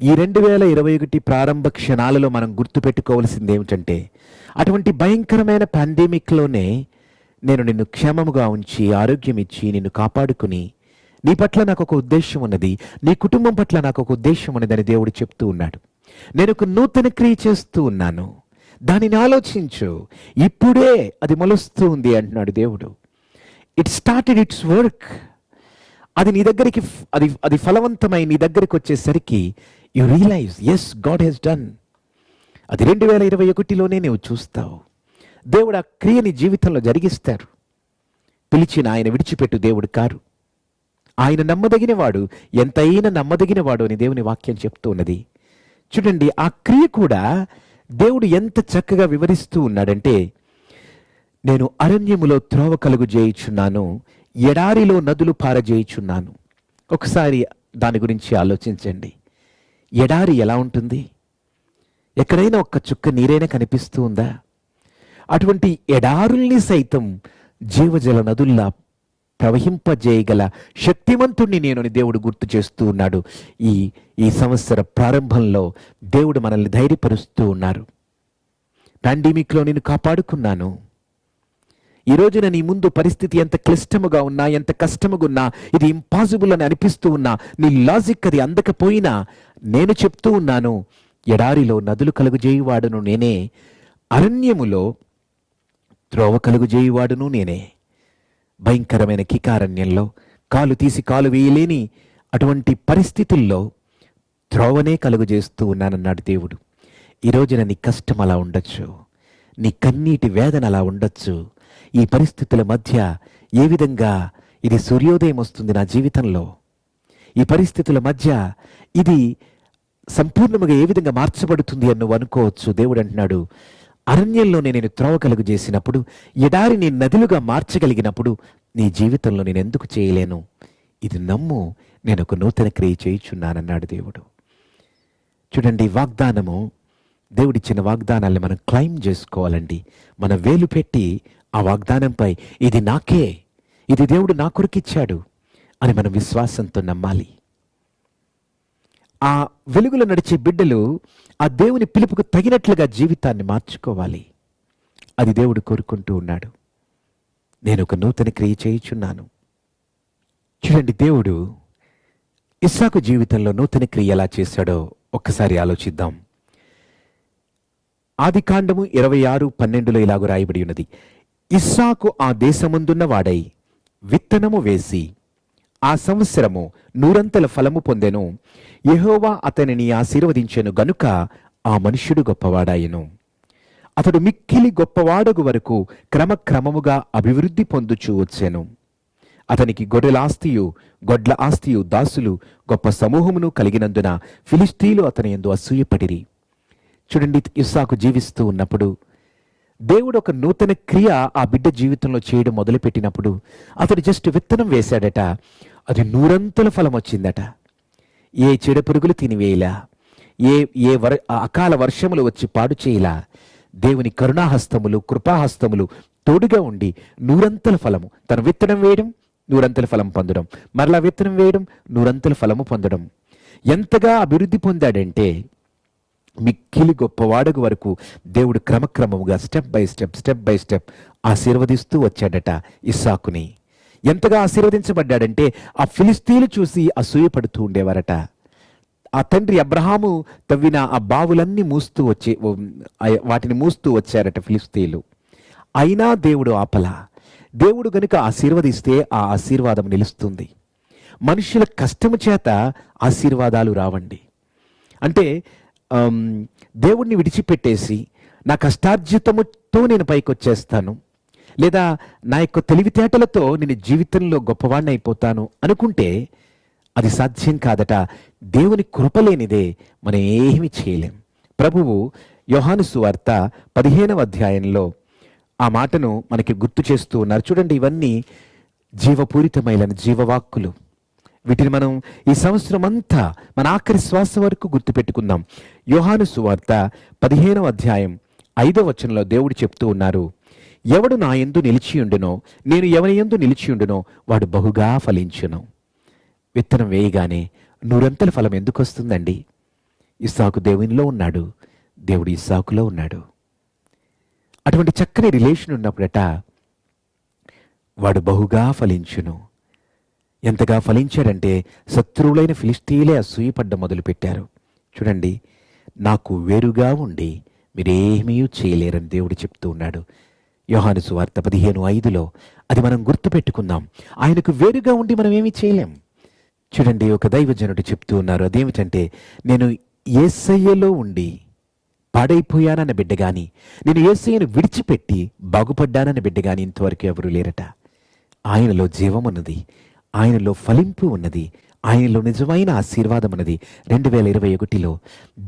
ఈ 2021 ప్రారంభ క్షణాలలో మనం గుర్తుపెట్టుకోవాల్సింది ఏమిటంటే, అటువంటి భయంకరమైన పాండమిక్లోనే నేను నిన్ను క్షేమముగా ఉంచి, ఆరోగ్యం ఇచ్చి, నిన్ను కాపాడుకుని, నీ పట్ల నాకు ఒక ఉద్దేశం ఉన్నది, నీ కుటుంబం పట్ల నాకు ఒక ఉద్దేశం ఉన్నదని దేవుడు చెప్తూ ఉన్నాడు. నేను ఒక నూతన క్రియ చేస్తూ ఉన్నాను, దానిని ఆలోచించు, ఇప్పుడే అది మొలుస్తూ ఉంది అంటున్నాడు దేవుడు. It started its work. అది నీ దగ్గరికి, అది ఫలవంతమై నీ దగ్గరికి వచ్చేసరికి you realise, yes, God he's done. అది 2021లోనే నువ్వు చూస్తావు. దేవుడు ఆ క్రియని జీవితంలో జరిగిస్తారు. పిలిచిన ఆయన విడిచిపెట్టు దేవుడు కారు. ఆయన నమ్మదగినవాడు, ఎంతైనా నమ్మదగినవాడు అని దేవుని వాక్యం చెప్తూ ఉన్నది. చూడండి, ఆ క్రియ కూడా దేవుడు ఎంత చక్కగా వివరిస్తూ ఉన్నాడంటే, నేను అరణ్యములో త్రోవ కలుగు చేయుచున్నాను, ఎడారిలో నదులు పారజేయుచున్నాను. ఒకసారి దాని గురించి ఆలోచించండి. ఎడారి ఎలా ఉంటుంది? ఎక్కడైనా ఒక్క చుక్క నీరైనా కనిపిస్తూ ఉందా? అటువంటి ఎడారుల్ని సైతం జీవజల నదుల్లా ప్రవహింపజేయగల శక్తిమంతుణ్ణి నేను అని దేవుడు గుర్తు చేస్తూ ఉన్నాడు. ఈ సంవత్సర ప్రారంభంలో దేవుడు మనల్ని ధైర్యపరుస్తూ ఉన్నారు. పాండమిక్లో నేను కాపాడుకున్నాను. ఈ రోజున నీ ముందు పరిస్థితి ఎంత క్లిష్టముగా ఉన్నా, ఎంత కష్టముగా ఉన్నా, ఇది ఇంపాసిబుల్ అని అనిపిస్తూ ఉన్నా, నీ లాజిక్ అది అందకపోయినా నేను చెప్తూ ఉన్నాను, ఎడారిలో నదులు కలుగుజేయువాడును నేనే, అరణ్యములో త్రోవ కలుగుజేయువాడును నేనే. భయంకరమైన కికారణ్యంలో కాలు తీసి కాలు వేయలేని అటువంటి పరిస్థితుల్లో త్రోవనే కలుగజేస్తూ ఉన్నానన్నాడు దేవుడు. ఈ రోజున నీ కష్టం అలా ఉండొచ్చు, నీ కన్నీటి వేదన అలా ఉండొచ్చు. ఈ పరిస్థితుల మధ్య ఏ విధంగా ఇది సూర్యోదయం వస్తుంది నా జీవితంలో, ఈ పరిస్థితుల మధ్య ఇది సంపూర్ణముగా ఏ విధంగా మార్చబడుతుంది అని నువ్వు అనుకోవచ్చు. దేవుడు అంటున్నాడు, అరణ్యంలోనే నేను త్రోవ కలుగు చేసినప్పుడు, ఎడారిని నదులుగా మార్చగలిగినప్పుడు నీ జీవితంలో నేను ఎందుకు చేయలేను? ఇది నమ్ము, నేను ఒక నూతన క్రియ చేయుచున్నానన్నాడు దేవుడు. చూడండి, వాగ్దానము, దేవుడిచ్చిన వాగ్దానాన్ని మనం క్లైమ్ చేసుకోవాలండి. మన వేలు పెట్టి ఆ వాగ్దానంపై ఇది నాకే, ఇది దేవుడు నా కొరకిచ్చాడు అని మనం విశ్వాసంతో నమ్మాలి. ఆ వెలుగులో నడిచే బిడ్డలు ఆ దేవుని పిలుపుకు తగినట్లుగా జీవితాన్ని మార్చుకోవాలి. అది దేవుడు కోరుకుంటూ ఉన్నాడు. నేను ఒక నూతన క్రియ చేయుచున్నాను. చూడండి, దేవుడు ఇస్సాకు జీవితంలో నూతన క్రియ ఎలా చేశాడో ఒక్కసారి ఆలోచిద్దాం. ఆదికాండము 26:12 ఇలాగూ రాయబడి ఉన్నది, ఇస్సాకు ఆ దేశమందున్న వాడై విత్తనము వేసి ఆ సంవత్సరము 100 ఫలము పొందెను. యెహోవా అతనిని ఆశీర్వదించెను గనుక ఆ మనుష్యుడు గొప్పవాడాయెను. అతడు మిక్కిలి గొప్పవాడగు వరకు క్రమక్రమముగా అభివృద్ధి పొందుచూ వచ్చెను. అతనికి గొర్రెలాస్తియు గొడ్ల ఆస్తియు దాసులు గొప్ప సమూహమును కలిగినందున ఫిలిష్తీయులు అతని యందు అసూయపడిరి. చూడండి, ఇస్సాకు జీవిస్తూ ఉన్నప్పుడు దేవుడు ఒక నూతన క్రియ ఆ బిడ్డ జీవితంలో చేయడం మొదలుపెట్టినప్పుడు అతడు జస్ట్ విత్తనం వేశాడట, అది 100 ఫలం వచ్చిందట. ఏ చెడపురుగులు తినివేయలా, ఏ అకాల వర్షములు వచ్చి పాడు చేయలా. దేవుని కరుణాహస్తములు, కృపాహస్తములు తోడుగా ఉండి 100 ఫలము. తను విత్తనం వేయడం, 100 ఫలం పొందడం, మరలా విత్తనం వేయడం, 100 ఫలము పొందడం. ఎంతగా అభివృద్ధి పొందాడంటే మిక్కిలి గొప్పవాడగు వరకు దేవుడు క్రమక్రమముగా స్టెప్ బై స్టెప్ ఆశీర్వదిస్తూ వచ్చాడట ఇస్సాకుని. ఎంతగా ఆశీర్వదించబడ్డాడంటే ఆ ఫిలిష్తీయులు చూసి అసూయపడుతూ ఉండేవారట. ఆ తండ్రి అబ్రహాము తవ్విన ఆ బావులన్నీ వాటిని మూస్తూ వచ్చారట ఫిలిష్తీయులు. అయినా దేవుడు ఆపలా. దేవుడు గనుక ఆశీర్వదిస్తే ఆ ఆశీర్వాదం నిలుస్తుంది. మనుషుల కష్టము చేత ఆశీర్వాదాలు రావండి. అంటే దేవుణ్ణి విడిచిపెట్టేసి నా కష్టార్జితముతో నేను పైకి వచ్చేస్తాను, లేదా నా యొక్క తెలివితేటలతో నేను జీవితంలో గొప్పవాడిని అయిపోతాను అనుకుంటే అది సాధ్యం కాదట. దేవుని కృపలేనిదే మనం ఏమీ చేయలేం. ప్రభువు యోహాను సువార్త 15వ అధ్యాయంలో ఆ మాటను మనకి గుర్తు చేస్తూ ఉన్నారు. చూడండి, ఇవన్నీ జీవపూరితమైన జీవవాక్కులు. వీటిని మనం ఈ సంవత్సరం అంతా మన ఆఖరి శ్వాస వరకు గుర్తుపెట్టుకుందాం. యోహాను సువార్త 15వ అధ్యాయం 5వ వచనంలో దేవుడు చెప్తూ ఉన్నారు, ఎవడు నా యందు నిలిచియుండునో, నేను ఎవరి యందు నిలిచియుండునో వాడు బహుగా ఫలించును. విత్తనం వేయగానే 100 ఫలం ఎందుకు వస్తుందండి? ఇస్సాకు దేవునిలో ఉన్నాడు, దేవుడు ఇస్సాకులో ఉన్నాడు. అటువంటి చక్కని రిలేషన్ ఉన్నప్పుడట వాడు బహుగా ఫలించును. ఎంతగా ఫలించాడంటే శత్రువులైన ఫిలిష్తీయులే అసూయపడ్డ మొదలుపెట్టారు. చూడండి, నాకు వేరుగా ఉండి మీరేమీ చేయలేరని దేవుడు చెప్తూ ఉన్నాడు. యోహాను సువార్త 15:5లో అది మనం గుర్తుపెట్టుకుందాం. ఆయనకు వేరుగా ఉండి మనం ఏమీ చేయలేం. చూడండి, ఒక దైవజనుడు చెప్తూ ఉన్నారు, అదేమిటంటే, నేను యేసయ్యలో ఉండి పాడైపోయానన్న బిడ్డ గాని, నేను యేసయ్యను విడిచిపెట్టి బాగుపడ్డానన్న బిడ్డ గాని ఇంతవరకు ఎవరు లేరట. ఆయనలో జీవమున్నది, ఆయనలో ఫలింపు ఉన్నది, ఆయనలో నిజమైన ఆశీర్వాదం ఉన్నది. 2021లో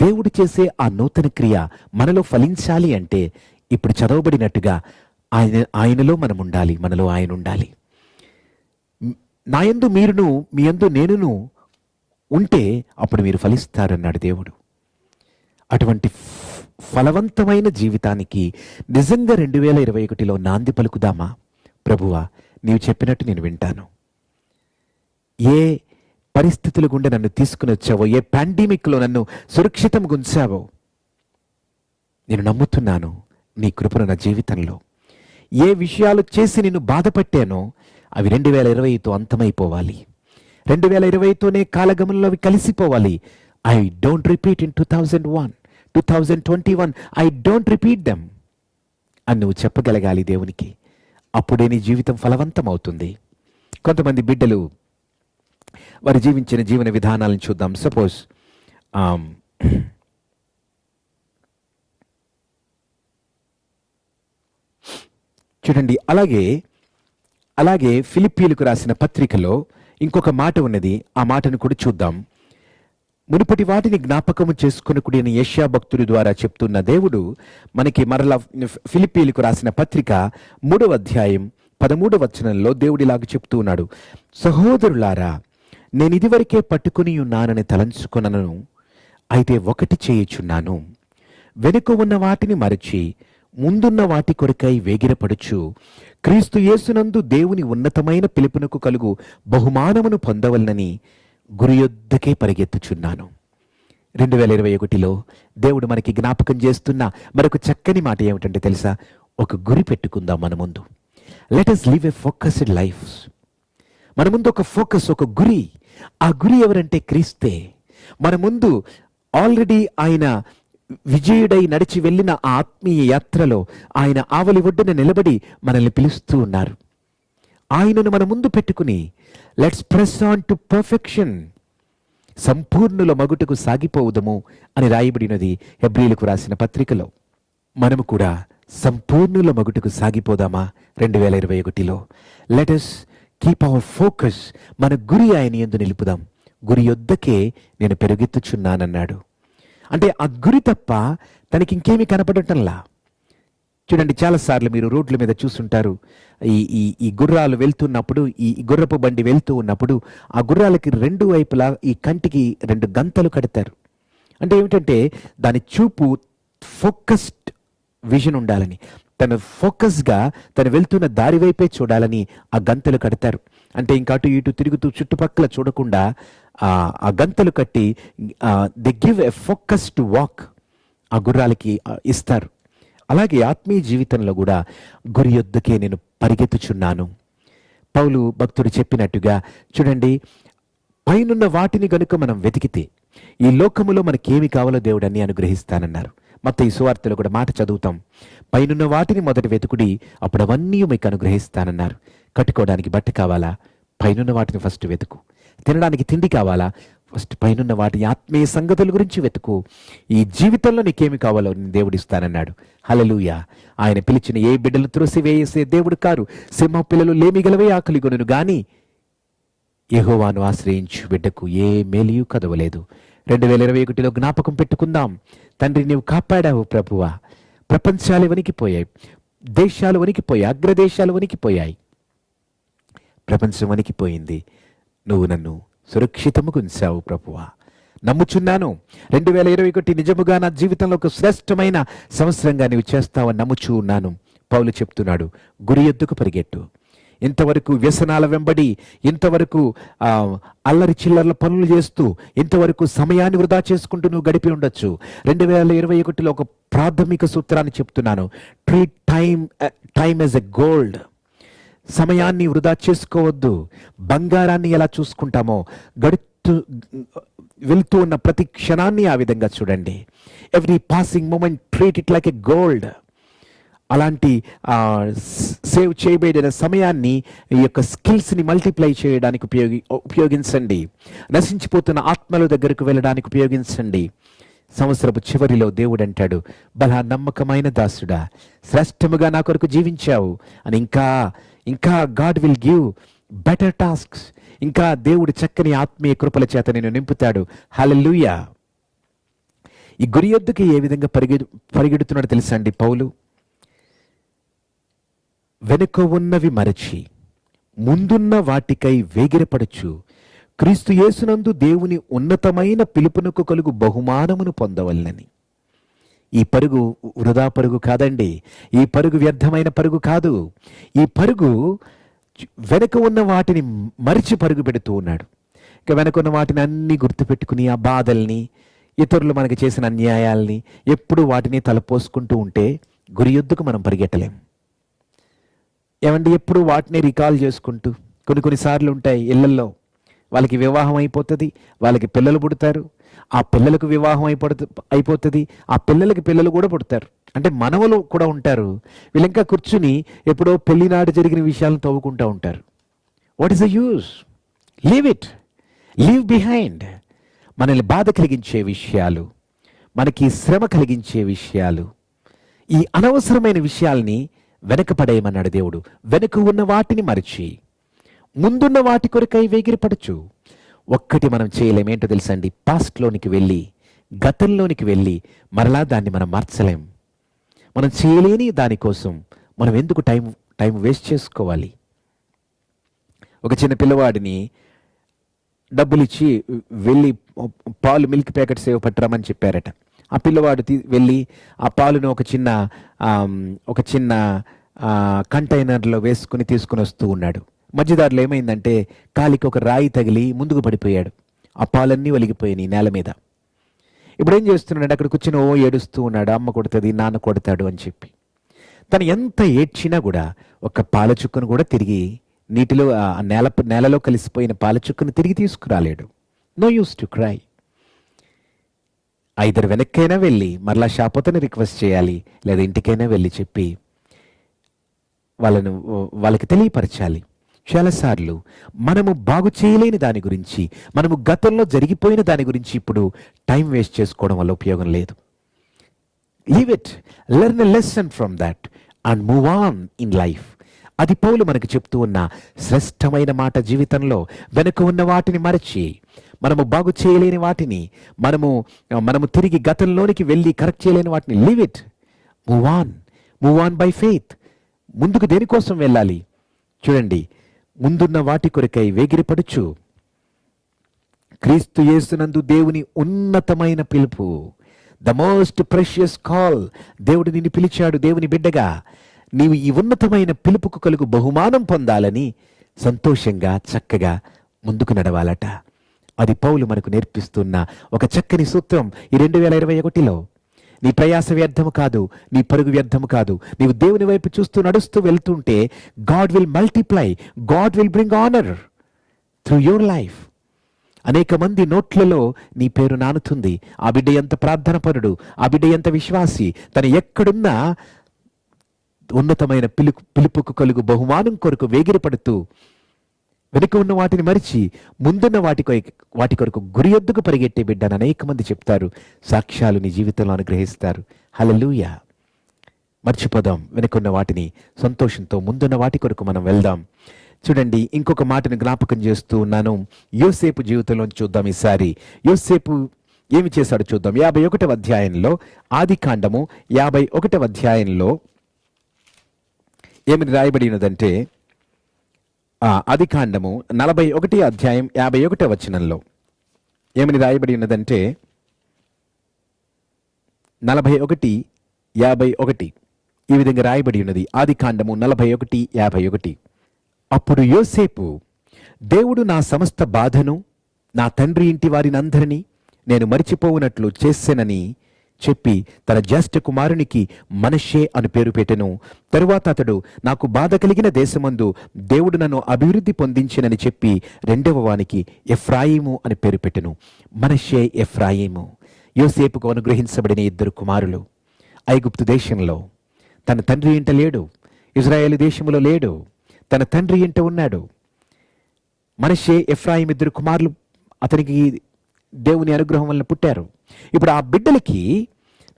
దేవుడు చేసే ఆ నూతన క్రియ మనలో ఫలించాలి అంటే ఇప్పుడు చదవబడినట్టుగా ఆయనలో మనం ఉండాలి, మనలో ఆయన ఉండాలి. నా యందు మీరును, మీ యందు నేనును ఉంటే అప్పుడు మీరు ఫలిస్తారన్నాడు దేవుడు. అటువంటి ఫలవంతమైన జీవితానికి నిజంగా 2021లో నాంది పలుకుదామా? ప్రభువా, నీవు చెప్పినట్టు నేను వింటాను. ఏ పరిస్థితుల గుండా నన్ను తీసుకుని వచ్చావో, ఏ పాండమిక్లో నన్ను సురక్షితంగా ఉంచావో, నేను నమ్ముతున్నాను నీ కృపను నా జీవితంలో. ఏ విషయాలు చేసి నిన్ను బాధపట్టానో అవి 2020తో అంతమైపోవాలి. 2020తోనే కాలగమనంలో అవి కలిసిపోవాలి. I don't repeat in 2001, 2021, I don't repeat them అని నువ్వు చెప్పగలగాలి దేవునికి. అప్పుడే నీ జీవితం ఫలవంతం అవుతుంది. కొంతమంది బిడ్డలు వారు జీవించిన జీవన విధానాలను చూద్దాం. సపోజ్ చూడండి, అలాగే ఫిలిప్పీలకు రాసిన పత్రికలో ఇంకొక మాట ఉన్నది. ఆ మాటను కూడా చూద్దాం. మునుపటి వాటిని జ్ఞాపకము చేసుకొనుకుడి అని యెషయా భక్తుడి ద్వారా చెప్తున్న దేవుడు మనకి మరలా ఫిలిప్పీలకు రాసిన పత్రిక 3వ అధ్యాయం 13వ వచనంలో దేవుడిలాగా చెప్తూ ఉన్నాడు. సహోదరులారా, నేను ఇదివరకే పట్టుకుని ఉన్నానని తలంచుకొనను, అయితే ఒకటి చేయుచున్నాను, వెనుక ఉన్న వాటిని మరచి ముందున్న వాటి కొరకై వేగిరపడుచు క్రీస్తు యేసునందు దేవుని ఉన్నతమైన పిలుపునకు కలుగు బహుమానమును పొందవలనని గురియొద్దకే పరిగెత్తుచున్నాను. 2021లో దేవుడు మనకి జ్ఞాపకం చేస్తున్న మరొక చక్కని మాట ఏమిటంటే తెలుసా? ఒక గురి పెట్టుకుందాం మన ముందు. Let us live a focused life. మన ముందు ఒక ఫోకస్, ఒక గురి. ఆ గురి ఎవరంటే క్రీస్తే. మన ముందు ఆల్రెడీ ఆయన విజయుడై నడిచి వెళ్ళిన ఆ ఆత్మీయ యాత్రలో ఆయన ఆవలి ఒడ్డున నిలబడి మనల్ని పిలుస్తూ ఉన్నారు. ఆయనను మన ముందు పెట్టుకుని let's press on to perfection, సంపూర్ణుల మగుటకు సాగిపోవుదము అని రాయబడినది హెబ్రీలకు రాసిన పత్రికలో. మనము కూడా సంపూర్ణుల మగుటకు సాగిపోదామా 2021లో? Let us keep our focus. మన గురి ఆయన యందు నిలుపుదాం. గురి యొద్దకే నేను పెరుగెత్తుచున్నానన్నాడు. అంటే ఆ గురి తప్ప తనకి ఇంకేమీ కనపడటంలా. చూడండి, చాలాసార్లు మీరు రోడ్ల మీద చూస్తుంటారు, ఈ గుర్రాలు వెళ్తున్నప్పుడు, ఈ గుర్రపు బండి వెళ్తూ ఉన్నప్పుడు ఆ గుర్రాలకి 2 వైపులా ఈ కంటికి 2 గంతలు కడతారు. అంటే ఏమిటంటే దాని చూపు ఫోకస్డ్ విజన్ ఉండాలని, తను ఫోకస్గా తను వెళ్తున్న దారి వైపే చూడాలని ఆ గంతలు కడతారు. అంటే ఇంకా అటు ఇటు తిరుగుతూ చుట్టుపక్కల చూడకుండా ఆ గంతలు కట్టి they give a focused walk ఆ గుర్రాలకి ఇస్తారు. అలాగే ఆత్మీయ జీవితంలో కూడా గురి యొద్దకే నేను పరిగెత్తుచున్నాను. పౌలు భక్తుడు చెప్పినట్టుగా చూడండి, పైనున్న వాటిని గనుక మనం వెతికితే ఈ లోకములో మనకేమి కావాలో దేవుడు అన్ని అనుగ్రహిస్తానన్నారు. మత్తయి సువార్తలో కూడా మాట చదువుతాం, పైనున్న వాటిని మొదట వెతుకుడి, అప్పుడు అవన్నీ మీకు అనుగ్రహిస్తానన్నారు. కట్టుకోవడానికి బట్ట కావాలా? పైనున్న వాటిని ఫస్ట్ వెతుకు. తినడానికి తిండి కావాలా? ఫస్ట్ పైనున్న వాటి ఆత్మీయ సంగతుల గురించి వెతుకు. ఈ జీవితంలో నీకేమి కావాలో దేవుడు ఇస్తానన్నాడు. హల్లెలూయా. ఆయన పిలిచిన ఏ బిడ్డలు త్రోసివేసే దేవుడు కారు. సింహ పిల్లలు లేమిగలవే ఆకలి కొనును గాని యెహోవాను ఆశ్రయించు బిడ్డకు ఏ మేలియు కదవలేదు. 2021లో జ్ఞాపకం పెట్టుకుందాం. తండ్రి, నీవు కాపాడావు ప్రభువా. ప్రపంచాలు వణికిపోయాయి, దేశాలు వణికిపోయాయి, అగ్రదేశాలు వణికిపోయాయి, ప్రపంచం వణికిపోయింది. నువ్వు నన్ను సురక్షితముగా ఉంచావు ప్రభువా. నమ్ముచున్నాను 2021 నిజముగా నా జీవితంలో ఒక శ్రేష్టమైన సంవత్సరంగా నీవు చేస్తావని నమ్ముచూ ఉన్నాను. పౌలు చెప్తున్నాడు, గురి ఎద్దుకు పరిగెట్టు. ఇంతవరకు వ్యసనాల వెంబడి, ఇంతవరకు అల్లరి చిల్లర్ల పనులు చేస్తూ, ఇంతవరకు సమయాన్ని వృధా చేసుకుంటూ నువ్వు గడిపి ఉండొచ్చు. 2021లో ఒక ప్రాథమిక సూత్రాన్ని చెప్తున్నాను. Treat time as a gold. సమయాన్ని వృధా చేసుకోవద్దు. బంగారాన్ని ఎలా చూసుకుంటామో వెళ్తూ ఉన్న ప్రతి క్షణాన్ని ఆ విధంగా చూడండి. Every passing moment treat it like a gold. అలాంటి సేవ్ చేయబడిన సమయాన్ని ఈ యొక్క స్కిల్స్ని మల్టిప్లై చేయడానికి ఉపయోగించండి. నశించిపోతున్న ఆత్మల దగ్గరకు వెళ్ళడానికి ఉపయోగించండి. సంవత్సరపు చివరిలో దేవుడు అంటాడు, బలా నమ్మకమైన దాసుడా, శ్రేష్టముగా నా కొరకు జీవించావు అని ఇంకా God will give better tasks. ఇంకా దేవుడు చక్కని ఆత్మీయ కృపల చేత నేను నింపుతాడు. హల్లెలూయా. ఈ గురి యొద్దకు ఏ విధంగా పరిగెడుతున్నాడు తెలుసా అండి పౌలు? వెనుక ఉన్నవి మరచి ముందున్న వాటికై వేగిరపడచ్చు క్రీస్తు యేసునందు దేవుని ఉన్నతమైన పిలుపునకు కలుగు బహుమానమును పొందవలనని. ఈ పరుగు వృధా పరుగు కాదండి. ఈ పరుగు వ్యర్థమైన పరుగు కాదు. ఈ పరుగు వెనక ఉన్న వాటిని మరిచి పరుగు పెడుతూ ఉన్నాడు. ఇక వెనక ఉన్న వాటిని అన్నీ గుర్తుపెట్టుకుని ఆ బాధల్ని, ఇతరులు మనకి చేసిన అన్యాయాల్ని ఎప్పుడు వాటిని తలపోసుకుంటూ ఉంటే గురి యొద్దకు మనం పరిగెట్టలేం. ఏమండి, ఎప్పుడు వాటిని రికాల్ చేసుకుంటూ కొన్నిసార్లు ఉంటాయి ఇళ్లల్లో, వాళ్ళకి వివాహం అయిపోతుంది, వాళ్ళకి పిల్లలు పుడతారు, ఆ పిల్లలకు వివాహం అయిపోతుంది, ఆ పిల్లలకి పిల్లలు కూడా పుడతారు, అంటే మనవలు కూడా ఉంటారు. వీళ్ళు ఇంకా కూర్చుని ఎప్పుడో పెళ్లినాడు జరిగిన విషయాలను తవ్వుకుంటూ ఉంటారు. What is the use? Leave it, leave behind. మనల్ని బాధ కలిగించే విషయాలు, మనకి శ్రమ కలిగించే విషయాలు, ఈ అనవసరమైన విషయాల్ని వెనక పడేయమన్నాడు దేవుడు. వెనుక ఉన్న వాటిని మరిచి ముందున్న వాటి కొరకై వేగిరపడచ్చు. ఒక్కటి మనం చేయలేమేంటో తెలుసండి, పాస్ట్లోనికి వెళ్ళి, గతంలోనికి వెళ్ళి మరలా దాన్ని మనం మార్చలేం. మనం చేయలేని దానికోసం మనం ఎందుకు టైం వేస్ట్ చేసుకోవాలి? ఒక చిన్న పిల్లవాడిని డబ్బులు ఇచ్చి వెళ్ళి పాలు, మిల్క్ ప్యాకెట్స్ ఏవో పట్టరామని చెప్పారట. ఆ పిల్లవాడు వెళ్ళి ఆ పాలును ఒక చిన్న కంటైనర్లో వేసుకుని తీసుకుని వస్తూ ఉన్నాడు. మధ్యదారిలో ఏమైందంటే కాలికి ఒక రాయి తగిలి ముందుకు పడిపోయాడు. ఆ పాలన్నీ ఒలిగిపోయినాయి నేల మీద. ఇప్పుడు ఏం చేస్తున్నాడు? అక్కడ కూర్చుని ఏడుస్తూ ఉన్నాడు, అమ్మ కొడుతుంది, నాన్న కొడతాడు అని చెప్పి. తను ఎంత ఏడ్చినా కూడా ఒక పాల చుక్కను కూడా తిరిగి నీటిలో, నేలలో కలిసిపోయిన పాల చుక్కను తిరిగి తీసుకురాలేడు. No use to cry. ఐదరు వెనక్కైనా వెళ్ళి మరలా షాపోతని రిక్వెస్ట్ చేయాలి, లేదా ఇంటికైనా వెళ్ళి చెప్పి వాళ్ళకి తెలియపరచాలి. చాలాసార్లు మనము బాగు చేయలేని దాని గురించి, మనము గతంలో జరిగిపోయిన దాని గురించి ఇప్పుడు టైం వేస్ట్ చేసుకోవడం వల్ల ఉపయోగం లేదు. Leave it, learn a lesson from that and move on in life. అది పౌలు మనకు చెప్తూ ఉన్న శ్రేష్టమైన మాట జీవితంలో. వెనుక ఉన్న వాటిని మరచి, మనము బాగు చేయలేని వాటిని, మనము తిరిగి గతంలోనికి వెళ్ళి కరెక్ట్ చేయలేని వాటిని leave it, move on by faith. ముందుకు దేనికోసం వెళ్ళాలి? చూడండి, ముందున్న వాటి కొరకై వేగిరపడుచు. క్రీస్తు యేసునందు దేవుని ఉన్నతమైన పిలుపు, ద మోస్ట్ ప్రెషియస్ కాల్. దేవుడు నిన్ను పిలిచాడు దేవుని బిడ్డగా. నీవు ఈ ఉన్నతమైన పిలుపుకు కలుగు బహుమానం పొందాలని సంతోషంగా చక్కగా ముందుకు నడవాలట. అది పౌలు మనకు నేర్పిస్తున్న ఒక చక్కని సూత్రం ఈ 2021లో. నీ ప్రయాస వ్యర్థము కాదు, నీ పరుగు వ్యర్థము కాదు. నీవు దేవుని వైపు చూస్తూ నడుస్తూ వెళ్తుంటే God will multiply, God will bring honour through your life. అనేక మంది నోట్లలో నీ పేరు నానుతుంది. ఆ బిడ్డ ఎంత ప్రార్థనపరుడు, ఆ బిడ్డ ఎంత విశ్వాసి, తను ఎక్కడున్నా ఉన్నతమైన పిలుపుకు కలుగు బహుమానం కొరకు వేగిరపడుతూ వెనుక ఉన్న వాటిని మరిచి ముందున్న వాటి కొరకు గురి యొద్దకు పరిగెట్టే బిడ్డను అనేక మంది చెప్తారు. సాక్ష్యాలు నీ జీవితంలో అనుగ్రహిస్తారు. హల్లెలూయా. మర్చిపోదాం వెనుకున్న వాటిని, సంతోషంతో ముందున్న వాటి కొరకు మనం వెళ్దాం. చూడండి, ఇంకొక మాటను జ్ఞాపకం చేస్తూ ఉన్నాను. యోసేపు జీవితంలో చూద్దాం. ఈసారి యోసేపు ఏమి చేశాడో చూద్దాం. 51వ అధ్యాయంలో, ఆదికాండము 51వ అధ్యాయంలో ఏమని రాయబడి ఉన్నదంటే, ఆదికాండము 41వ అధ్యాయం 51వ వచనంలో ఏమని రాయబడి ఉన్నదంటే, 41:51 ఈ విధంగా రాయబడి ఉన్నది. ఆదికాండము 41:51. అప్పుడు యోసేపు, దేవుడు నా సమస్త బాధను, నా తండ్రి ఇంటి వారినందరినీ నేను మరిచిపోవునట్లు చేసెనని చెప్పి తన జ్యేష్ఠ కుమారునికి మనష్షే అని పేరు పెట్టెను. తరువాత అతడు, నాకు బాధ కలిగిన దేశమందు దేవుడు నన్ను అభివృద్ధి పొందించినని చెప్పి రెండవ వానికి ఎఫ్రాయిము అని పేరు పెట్టెను. మనష్షే, ఎఫ్రాయిము యోసేపుకు అనుగ్రహించబడిన ఇద్దరు కుమారులు. ఐగుప్తు దేశంలో తన తండ్రి ఇంట లేడు, ఇజ్రాయేలు దేశంలో లేడు, తన తండ్రి ఇంట ఉన్నాడు. మనష్షే, ఎఫ్రాయిం ఇద్దరు కుమారులు అతనికి దేవుని అనుగ్రహం వలన పుట్టారు. ఇప్పుడు ఆ బిడ్డలకి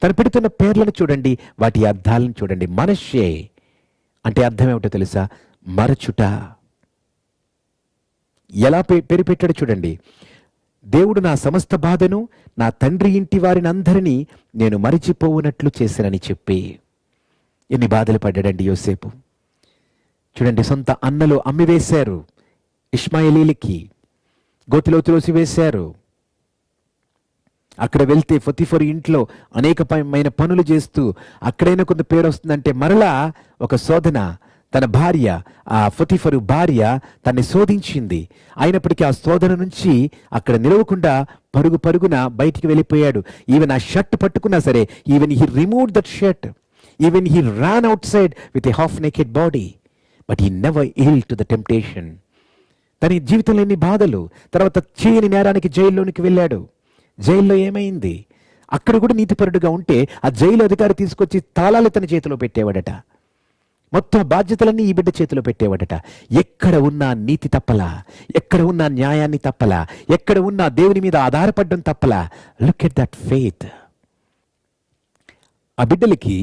తను పెడుతున్న పేర్లను చూడండి, వాటి అర్థాలను చూడండి. మనష్షే అంటే అర్థం ఏమిటో తెలుసా? మరచుట. ఎలా పేరు పెట్టాడు చూడండి. దేవుడు నా సమస్త బాధను, నా తండ్రి ఇంటి వారిని అందరినీ నేను మరిచిపోవునట్లు చేశానని చెప్పి ఎన్ని బాధలు పడ్డాడండి యోసేపు. చూడండి, సొంత అన్నలు అమ్మివేశారు, ఇష్మాయేలీలకి గోతిలో త్రోసివేశారు. అక్కడ వెళ్తే పొతిఫరు ఇంట్లో అనేకమైన పనులు చేస్తూ అక్కడైనా కొంత పేరు వస్తుందంటే మరలా ఒక శోధన, తన భార్య, ఆ పొతిఫరు భార్య తన్ని శోధించింది. అయినప్పటికీ ఆ శోధన నుంచి అక్కడ నిలవకుండా పరుగున బయటికి వెళ్ళిపోయాడు. ఈవెన్ ఆ షర్ట్ పట్టుకున్నా సరే, even he remove that shirt, even he ran outside with a half naked body, but he never yield to the temptation. తన జీవితంలో ఎన్ని బాధలు. తర్వాత చేయని నేరానికి జైల్లోనికి వెళ్ళాడు. జైల్లో ఏమైంది? అక్కడ కూడా నీతిపరుడుగా ఉంటే ఆ జైలు అధికారి తీసుకొచ్చి తాళాలు తన చేతిలో పెట్టేవాడట. మొత్తం బాధ్యతలన్నీ ఈ బిడ్డ చేతిలో పెట్టేవాడట. ఎక్కడ ఉన్నా నీతి తప్పలా, ఎక్కడ ఉన్నా న్యాయాన్ని తప్పలా, ఎక్కడ ఉన్నా దేవుని మీద ఆధారపడడం తప్పలా. Look at that faith. ఆ బిడ్డలకి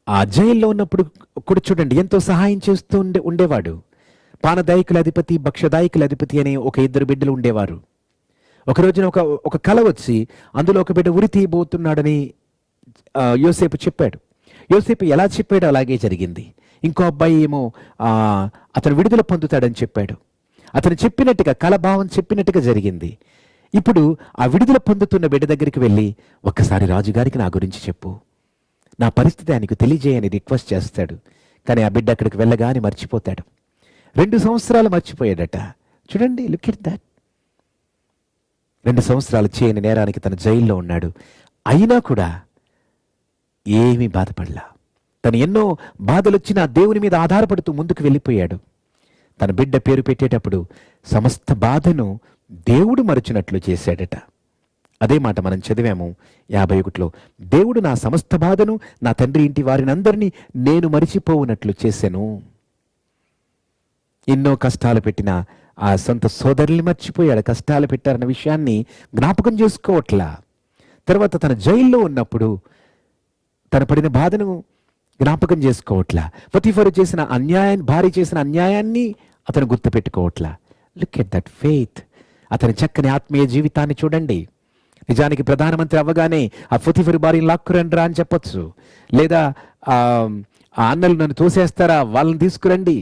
ఆ జైల్లో ఉన్నప్పుడు కూడా చూడండి ఎంతో సహాయం చేస్తూ ఉండేవాడు. పానదాయకుల అధిపతి, భక్షదాయకుల అధిపతి అనే ఒక 2 బిడ్డలు ఉండేవారు. ఒక రోజున ఒక కల వచ్చి అందులో ఒక బిడ్డ ఉరి తీయబోతున్నాడని యోసేపు చెప్పాడు. యోసేపు ఎలా చెప్పాడో అలాగే జరిగింది. ఇంకో అబ్బాయి ఏమో అతను విడుదల పొందుతాడని చెప్పాడు. అతను చెప్పినట్టుగా, కలభావం చెప్పినట్టుగా జరిగింది. ఇప్పుడు ఆ విడుదల పొందుతున్న బిడ్డ దగ్గరికి వెళ్ళి, ఒక్కసారి రాజుగారికి నా గురించి చెప్పు, నా పరిస్థితి ఆయనకు తెలియజేయని రిక్వెస్ట్ చేస్తాడు. కానీ ఆ బిడ్డ అక్కడికి వెళ్ళగానే మర్చిపోతాడు. 2 సంవత్సరాలు మర్చిపోయాడట. చూడండి, లుక్ ఎట్ దట్. 2 సంవత్సరాలు చేయని నేరానికి తన జైల్లో ఉన్నాడు. అయినా కూడా ఏమీ బాధపడలా. తను ఎన్నో బాధలు వచ్చినా దేవుని మీద ఆధారపడుతూ ముందుకు వెళ్ళిపోయాడు. తన బిడ్డ పేరు పెట్టేటప్పుడు సమస్త బాధను దేవుడు మరచినట్లు చేశాడట. అదే మాట మనం చదివాము 51లో. దేవుడు నా సమస్త బాధను, నా తండ్రి ఇంటి వారినందరినీ నేను మరిచిపోవునట్లు చేశాను. ఎన్నో కష్టాలు పెట్టిన ఆ సొంత సోదరుల్ని మర్చిపోయాడు. కష్టాలు పెట్టారన్న విషయాన్ని జ్ఞాపకం చేసుకోవట్లా. తర్వాత తన జైల్లో ఉన్నప్పుడు తన పడిన బాధను జ్ఞాపకం చేసుకోవట్లా. పొతిఫరు చేసిన అన్యాయాన్ని, భార్య చేసిన అన్యాయాన్ని అతను గుర్తుపెట్టుకోవట్లా. Look at that faith. అతని చక్కని ఆత్మీయ జీవితాన్ని చూడండి. నిజానికి ప్రధానమంత్రి అవ్వగానే ఆ పొతిఫరు భార్యను లాక్కురండి రా అని చెప్పొచ్చు, లేదా ఆ అన్నలు నన్ను తోసేస్తారా, వాళ్ళని తీసుకురండి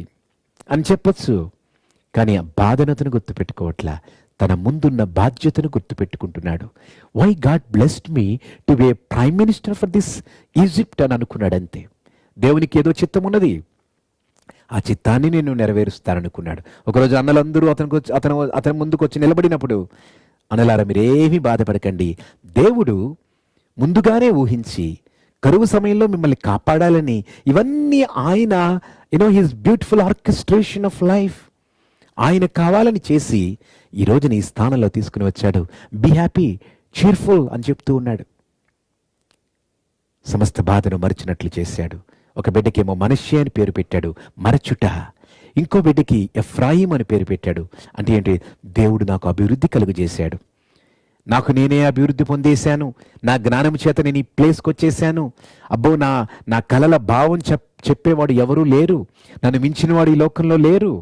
అని చెప్పొచ్చు. కానీ ఆ బాధను అతను గుర్తుపెట్టుకోవట్లా. తన ముందున్న బాధ్యతను గుర్తుపెట్టుకుంటున్నాడు. Why God blessed me to be a prime minister for this Egypt అని అనుకున్నాడంతే. దేవునికి ఏదో చిత్తం ఉన్నది, ఆ చిత్తాన్ని నేను నెరవేరుస్తాననుకున్నాడు. ఒకరోజు అన్నలందరూ అతని ముందుకు వచ్చి నిలబడినప్పుడు, అన్నలారా మీరేమీ బాధపడకండి, దేవుడు ముందుగానే ఊహించి కరువు సమయంలో మిమ్మల్ని కాపాడాలని ఇవన్నీ ఆయన his beautiful orchestration of life ఆయన కావాలని చేసి ఈరోజు నీ స్థానంలో తీసుకుని వచ్చాడు. బీ హ్యాపీ, చీర్ఫుల్ అని చెప్తూ ఉన్నాడు. సమస్త బాధను మరచినట్లు చేశాడు. ఒక బిడ్డకేమో మనష్య అని పేరు పెట్టాడు, మరచుట. ఇంకో బిడ్డకి ఎఫ్రాయిం అని పేరు పెట్టాడు. అంటే ఏంటి? దేవుడు నాకు అభివృద్ధి కలుగు చేశాడు, నాకు నేనే అభివృద్ధి పొందేశాను, నా జ్ఞానం చేత నేను ఈ ప్లేస్కి వచ్చేసాను. అబ్బో నా కలల భావం చెప్పేవాడు ఎవరూ లేరు, నన్ను మించినవాడు ఈ లోకంలో లేరు.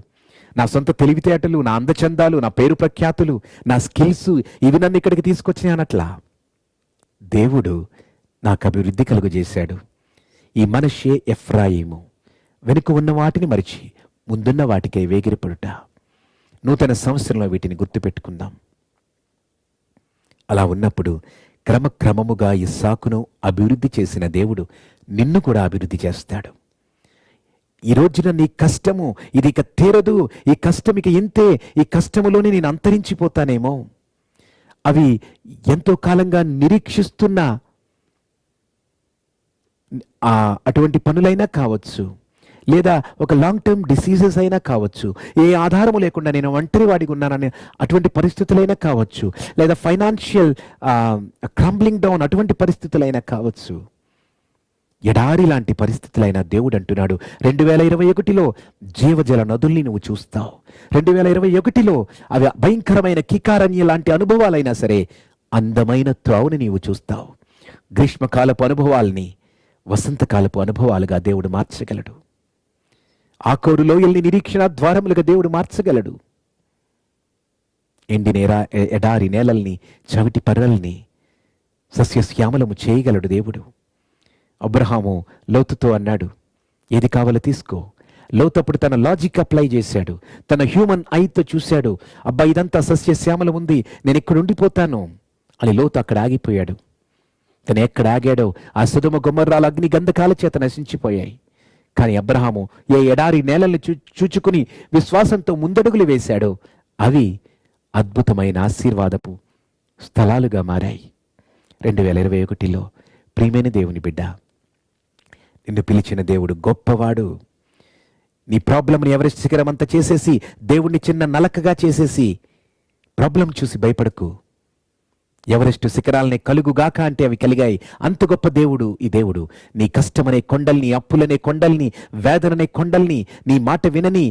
నా సొంత తెలివితేటలు, నా అందచందాలు, నా పేరు ప్రఖ్యాతులు, నా స్కిల్స్, ఇవి నన్ను ఇక్కడికి తీసుకొచ్చినాయి అనట్లా. దేవుడు నాకు అభివృద్ధి కలుగజేశాడు. ఈ మనష్యే ఎఫ్రాయిము. వెనుక ఉన్న వాటిని మరిచి ముందున్న వాటికై వేగిరపడుట. నూతన సంవత్సరంలో వీటిని గుర్తుపెట్టుకుందాం. అలా ఉన్నప్పుడు క్రమక్రమముగా ఇస్సాకును అభివృద్ధి చేసిన దేవుడు నిన్ను కూడా అభివృద్ధి చేస్తాడు. ఈ రోజున నీ కష్టము ఇది ఇక తీరదు, ఈ కష్టం ఇక ఇంతే, ఈ కష్టములోనే నేను అంతరించిపోతానేమో, అవి ఎంతో కాలంగా నిరీక్షిస్తున్న అటువంటి పనులైనా కావచ్చు, లేదా ఒక లాంగ్ టర్మ్ డిసీజెస్ అయినా కావచ్చు, ఏ ఆధారము లేకుండా నేను ఒంటరి వాడిగా ఉన్నానని అటువంటి పరిస్థితులైనా కావచ్చు, లేదా ఫైనాన్షియల్ క్రంబ్లింగ్ డౌన్ అటువంటి పరిస్థితులైనా కావచ్చు, ఎడారి లాంటి పరిస్థితులైనా దేవుడు అంటున్నాడు 2021లో జీవజల నదుల్ని నువ్వు చూస్తావు. 2021లో అవి భయంకరమైన కికారణ్య లాంటి అనుభవాలైనా సరే అందమైన త్రోవని నీవు చూస్తావు. గ్రీష్మకాలపు అనుభవాల్ని వసంతకాలపు అనుభవాలుగా దేవుడు మార్చగలడు. ఆకోరు లోయల్ని నిరీక్షణ ద్వారములుగా దేవుడు మార్చగలడు. ఎండిన ఎడారి నేలల్ని, చవిటి పర్రల్ని సస్యశ్యామలము చేయగలడు దేవుడు. అబ్రహాము లోతుతో అన్నాడు, ఏది కావాలో తీసుకో. లోతప్పుడు తన లాజిక్ అప్లై చేశాడు, తన హ్యూమన్ ఐతో చూశాడు. అబ్బా ఇదంతా సస్యశ్యామలం ఉంది, నేను ఇక్కడ ఉండిపోతాను అని లోతు అక్కడ ఆగిపోయాడు. తను ఎక్కడ ఆగాడో ఆ సొదొమ గొమొర్రాల అగ్ని గంధకాల చేత నశించిపోయాయి. కానీ అబ్రహాము ఏ ఎడారి నేలల్ని చూచుకుని విశ్వాసంతో ముందడుగులు వేశాడో అవి అద్భుతమైన ఆశీర్వాదపు స్థలాలుగా మారాయి. 2021లో ప్రియమైన దేవుని బిడ్డ, నిన్ను పిలిచిన దేవుడు గొప్పవాడు. నీ ప్రాబ్లంని ఎవరెస్ట్ శిఖరం అంతా చేసేసి దేవుణ్ణి చిన్న నలకగా చేసేసి ప్రాబ్లం చూసి భయపడకు. ఎవరెస్ట్ శిఖరాలని కలుగుగాక అంటే అవి కలిగాయి. అంత గొప్ప దేవుడు ఈ దేవుడు. నీ కష్టమనే కొండల్ని, అప్పులనే కొండల్ని, వేదననే కొండల్ని, నీ మాట వినని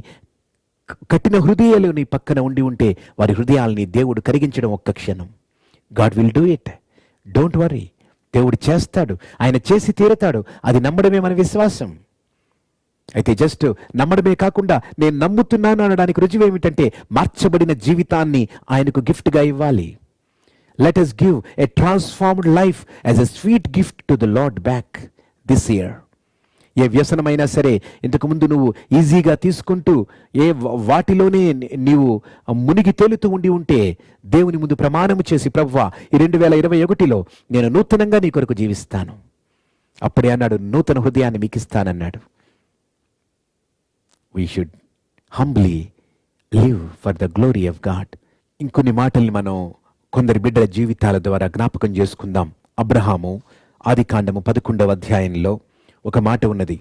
కఠిన హృదయాలు నీ పక్కన ఉండి ఉంటే వారి హృదయాల్ని దేవుడు కరిగించడం ఒక్క క్షణం. God will do it. Don't worry. దేవుడు చేస్తాడు, ఆయన చేసి తీరతాడు. అది నమ్మడమే మన విశ్వాసం. అయితే జస్ట్ నమ్మడమే కాకుండా నేను నమ్ముతున్నాను అనడానికి రుజువు ఏమిటంటే మార్చబడిన జీవితాన్ని ఆయనకు గిఫ్ట్గా ఇవ్వాలి. Let us give a transformed life as a sweet gift to the Lord back this year. ఏ వ్యసనమైనా సరే ఇంతకుముందు నువ్వు ఈజీగా తీసుకుంటూ వాటిలోనే నీవు మునిగి తేలుతూ ఉండి ఉంటే దేవుని ముందు ప్రమాణము చేసి, ప్రభువా ఈ 2021లో నేను నూతనంగా నీ కొరకు జీవిస్తాను. అప్పుడే అన్నాడు, నూతన హృదయాన్ని మీకు ఇస్తానన్నాడు. We should humbly live for the glory of God. ఇంకొన్ని మాటల్ని మనం కొందరి బిడ్డల జీవితాల ద్వారా జ్ఞాపకం చేసుకుందాం. అబ్రహాము ఆదికాండము 11వ అధ్యాయంలో ఒక మాట ఉన్నది.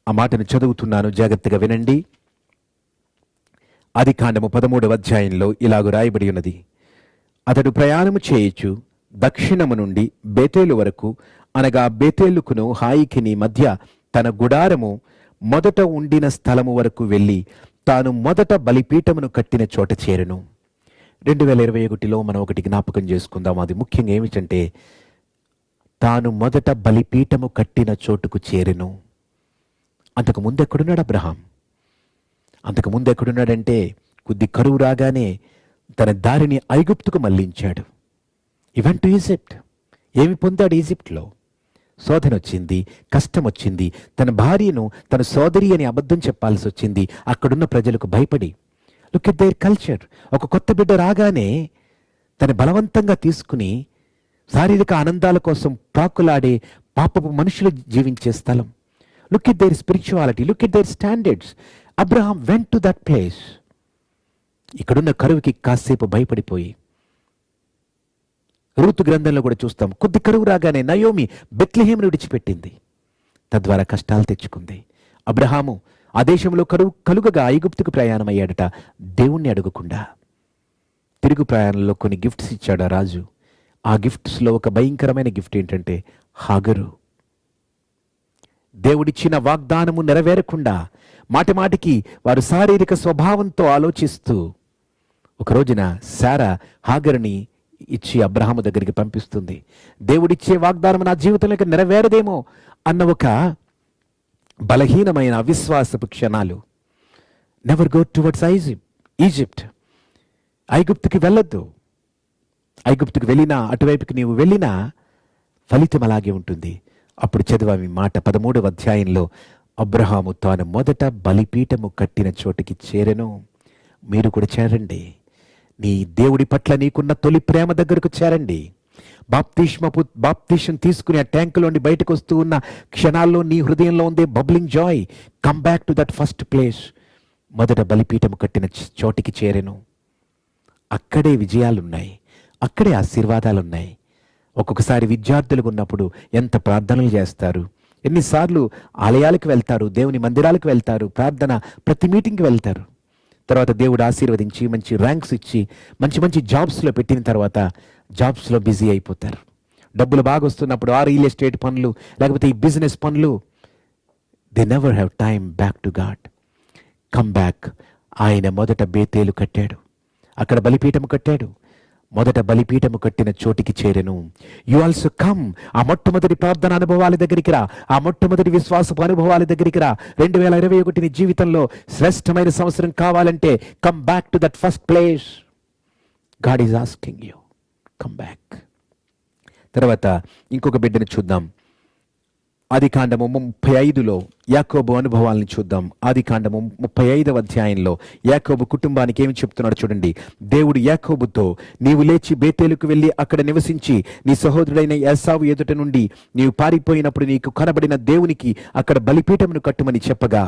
ఆ మాటను చదువుతున్నాను, జాగ్రత్తగా వినండి. ఆదికాండము 13వ అధ్యాయంలో ఇలాగ రాయబడి ఉన్నది. అతడు ప్రయాణము చేయొచ్చు దక్షిణము నుండి బేతేలు వరకు, అనగా బేతేలుకును హాయికిని మధ్య తన గుడారము మొదట ఉండిన స్థలము వరకు వెళ్ళి తాను మొదట బలిపీఠమును కట్టిన చోట చేరెను. 2021లో మనం ఒకటి జ్ఞాపకం చేసుకుందాం. అది ముఖ్యంగా ఏమిటంటే తాను మొదట బలిపీఠము కట్టిన చోటుకు చేరెను. అంతకు ముందు ఎక్కడున్నాడు అబ్రహాం? అంతకు ముందు ఎక్కడున్నాడంటే కొద్ది కరువు రాగానే తన దారిని ఐగుప్తుకు మళ్లించాడు. Event to Egypt. ఏమి పొందాడు ఈజిప్ట్లో? శోధన వచ్చింది, కష్టం వచ్చింది. తన భార్యను తన సోదరి అని అబద్ధం చెప్పాల్సి వచ్చింది అక్కడున్న ప్రజలకు భయపడి. Look at their culture. ఒక కొత్త బిడ్డ రాగానే తన బలవంతంగా తీసుకుని శారీరక ఆనందాల కోసం ప్రాకులాడే పాపపు మనుషులు జీవించే స్థలం. Look at their spirituality, look at their standards. Abraham went to that place. ఇక్కడున్న కరువుకి కాసేపు భయపడిపోయి, రూతు గ్రంథంలో కూడా చూస్తాం, కొద్ది కరువు రాగానే నయోమి బెత్లెహేమును విడిచిపెట్టింది, తద్వారా కష్టాలు తెచ్చుకుంది. అబ్రహాము ఆ దేశంలో కరువు కలుగగా ఐగుప్తుకు ప్రయాణమయ్యాడట, దేవుణ్ణి అడగకుండా. తిరుగు ప్రయాణంలో కొన్ని గిఫ్ట్స్ ఇచ్చాడు ఆ రాజు. ఆ గిఫ్ట్స్లో ఒక భయంకరమైన గిఫ్ట్ ఏంటంటే హాగరు. దేవుడిచ్చిన వాగ్దానము నెరవేరకుండా మాటిమాటికి వారు శారీరక స్వభావంతో ఆలోచిస్తూ ఒక రోజున శారా హాగరుని ఇచ్చి అబ్రహాము దగ్గరికి పంపిస్తుంది. దేవుడిచ్చే వాగ్దానం నా జీవితంలో నెరవేరదేమో అన్న ఒక బలహీనమైన అవిశ్వాసపు క్షణాలు. Never go towards Egypt. ఐగుప్తుకి వెళ్ళొద్దు. ఐగుప్తుకు వెళ్ళినా, అటువైపుకి నీవు వెళ్ళినా ఫలితం అలాగే ఉంటుంది. అప్పుడు చదివామి మాట 13వ అధ్యాయంలో, అబ్రహాము తాను మొదట బలిపీఠము కట్టిన చోటికి చేరెను. మీరు కూడా చేరండి. నీ దేవుడి పట్ల నీకున్న తొలి ప్రేమ దగ్గరకు చేరండి. బాప్తిష్యం తీసుకుని ఆ ట్యాంకులోని బయటకు వస్తూ ఉన్న క్షణాల్లో నీ హృదయంలో ఉందే bubbling Joy. Come back to that first place. మొదట బలిపీఠము కట్టిన చోటికి చేరెను. అక్కడే విజయాలున్నాయి, అక్కడే ఆశీర్వాదాలున్నాయి. ఒక్కొక్కసారి విద్యార్థులకు ఉన్నప్పుడు ఎంత ప్రార్థనలు చేస్తారు, ఎన్నిసార్లు ఆలయాలకు వెళ్తారు, దేవుని మందిరాలకు వెళ్తారు, ప్రార్థన ప్రతి మీటింగ్కి వెళ్తారు. తర్వాత దేవుడు ఆశీర్వదించి మంచి ర్యాంక్స్ ఇచ్చి మంచి మంచి జాబ్స్లో పెట్టిన తర్వాత జాబ్స్లో బిజీ అయిపోతారు. డబ్బులు బాగా వస్తున్నప్పుడు ఆ రియల్ ఎస్టేట్ పనులు లేకపోతే ఈ బిజినెస్ పనులు, they never have time back to God. Come back. ఆయన మొదట బేతేలు కట్టాడు, అక్కడ బలిపీఠము కట్టాడు. మొదట బలిపీఠము కట్టిన చోటికి చేరెను. You also come. ఆ మొట్టమొదటి ప్రార్థన అనుభవాల దగ్గరికి రా, ఆ మొట్టమొదటి విశ్వాసపు అనుభవాల దగ్గరికి రా. 2021 జీవితంలో శ్రేష్టమైన సంవత్సరం కావాలంటే come back to that first place. God is asking you, come back. తర్వాత ఇంకొక బిడ్డను చూద్దాం. ఆదికాండము 35లో యాకోబు అనుభవాలను చూద్దాం. ఆదికాండము 35వ అధ్యాయంలో యాకోబు కుటుంబానికి ఏమి చెప్తున్నాడు చూడండి. దేవుడు యాకోబుతో, నీవు లేచి బేతేలుకు వెళ్ళి అక్కడ నివసించి నీ సహోదరుడైన ఏశావు ఎదుట నుండి నీవు పారిపోయినప్పుడు నీకు కనబడిన దేవునికి అక్కడ బలిపీఠమును కట్టుమని చెప్పగా,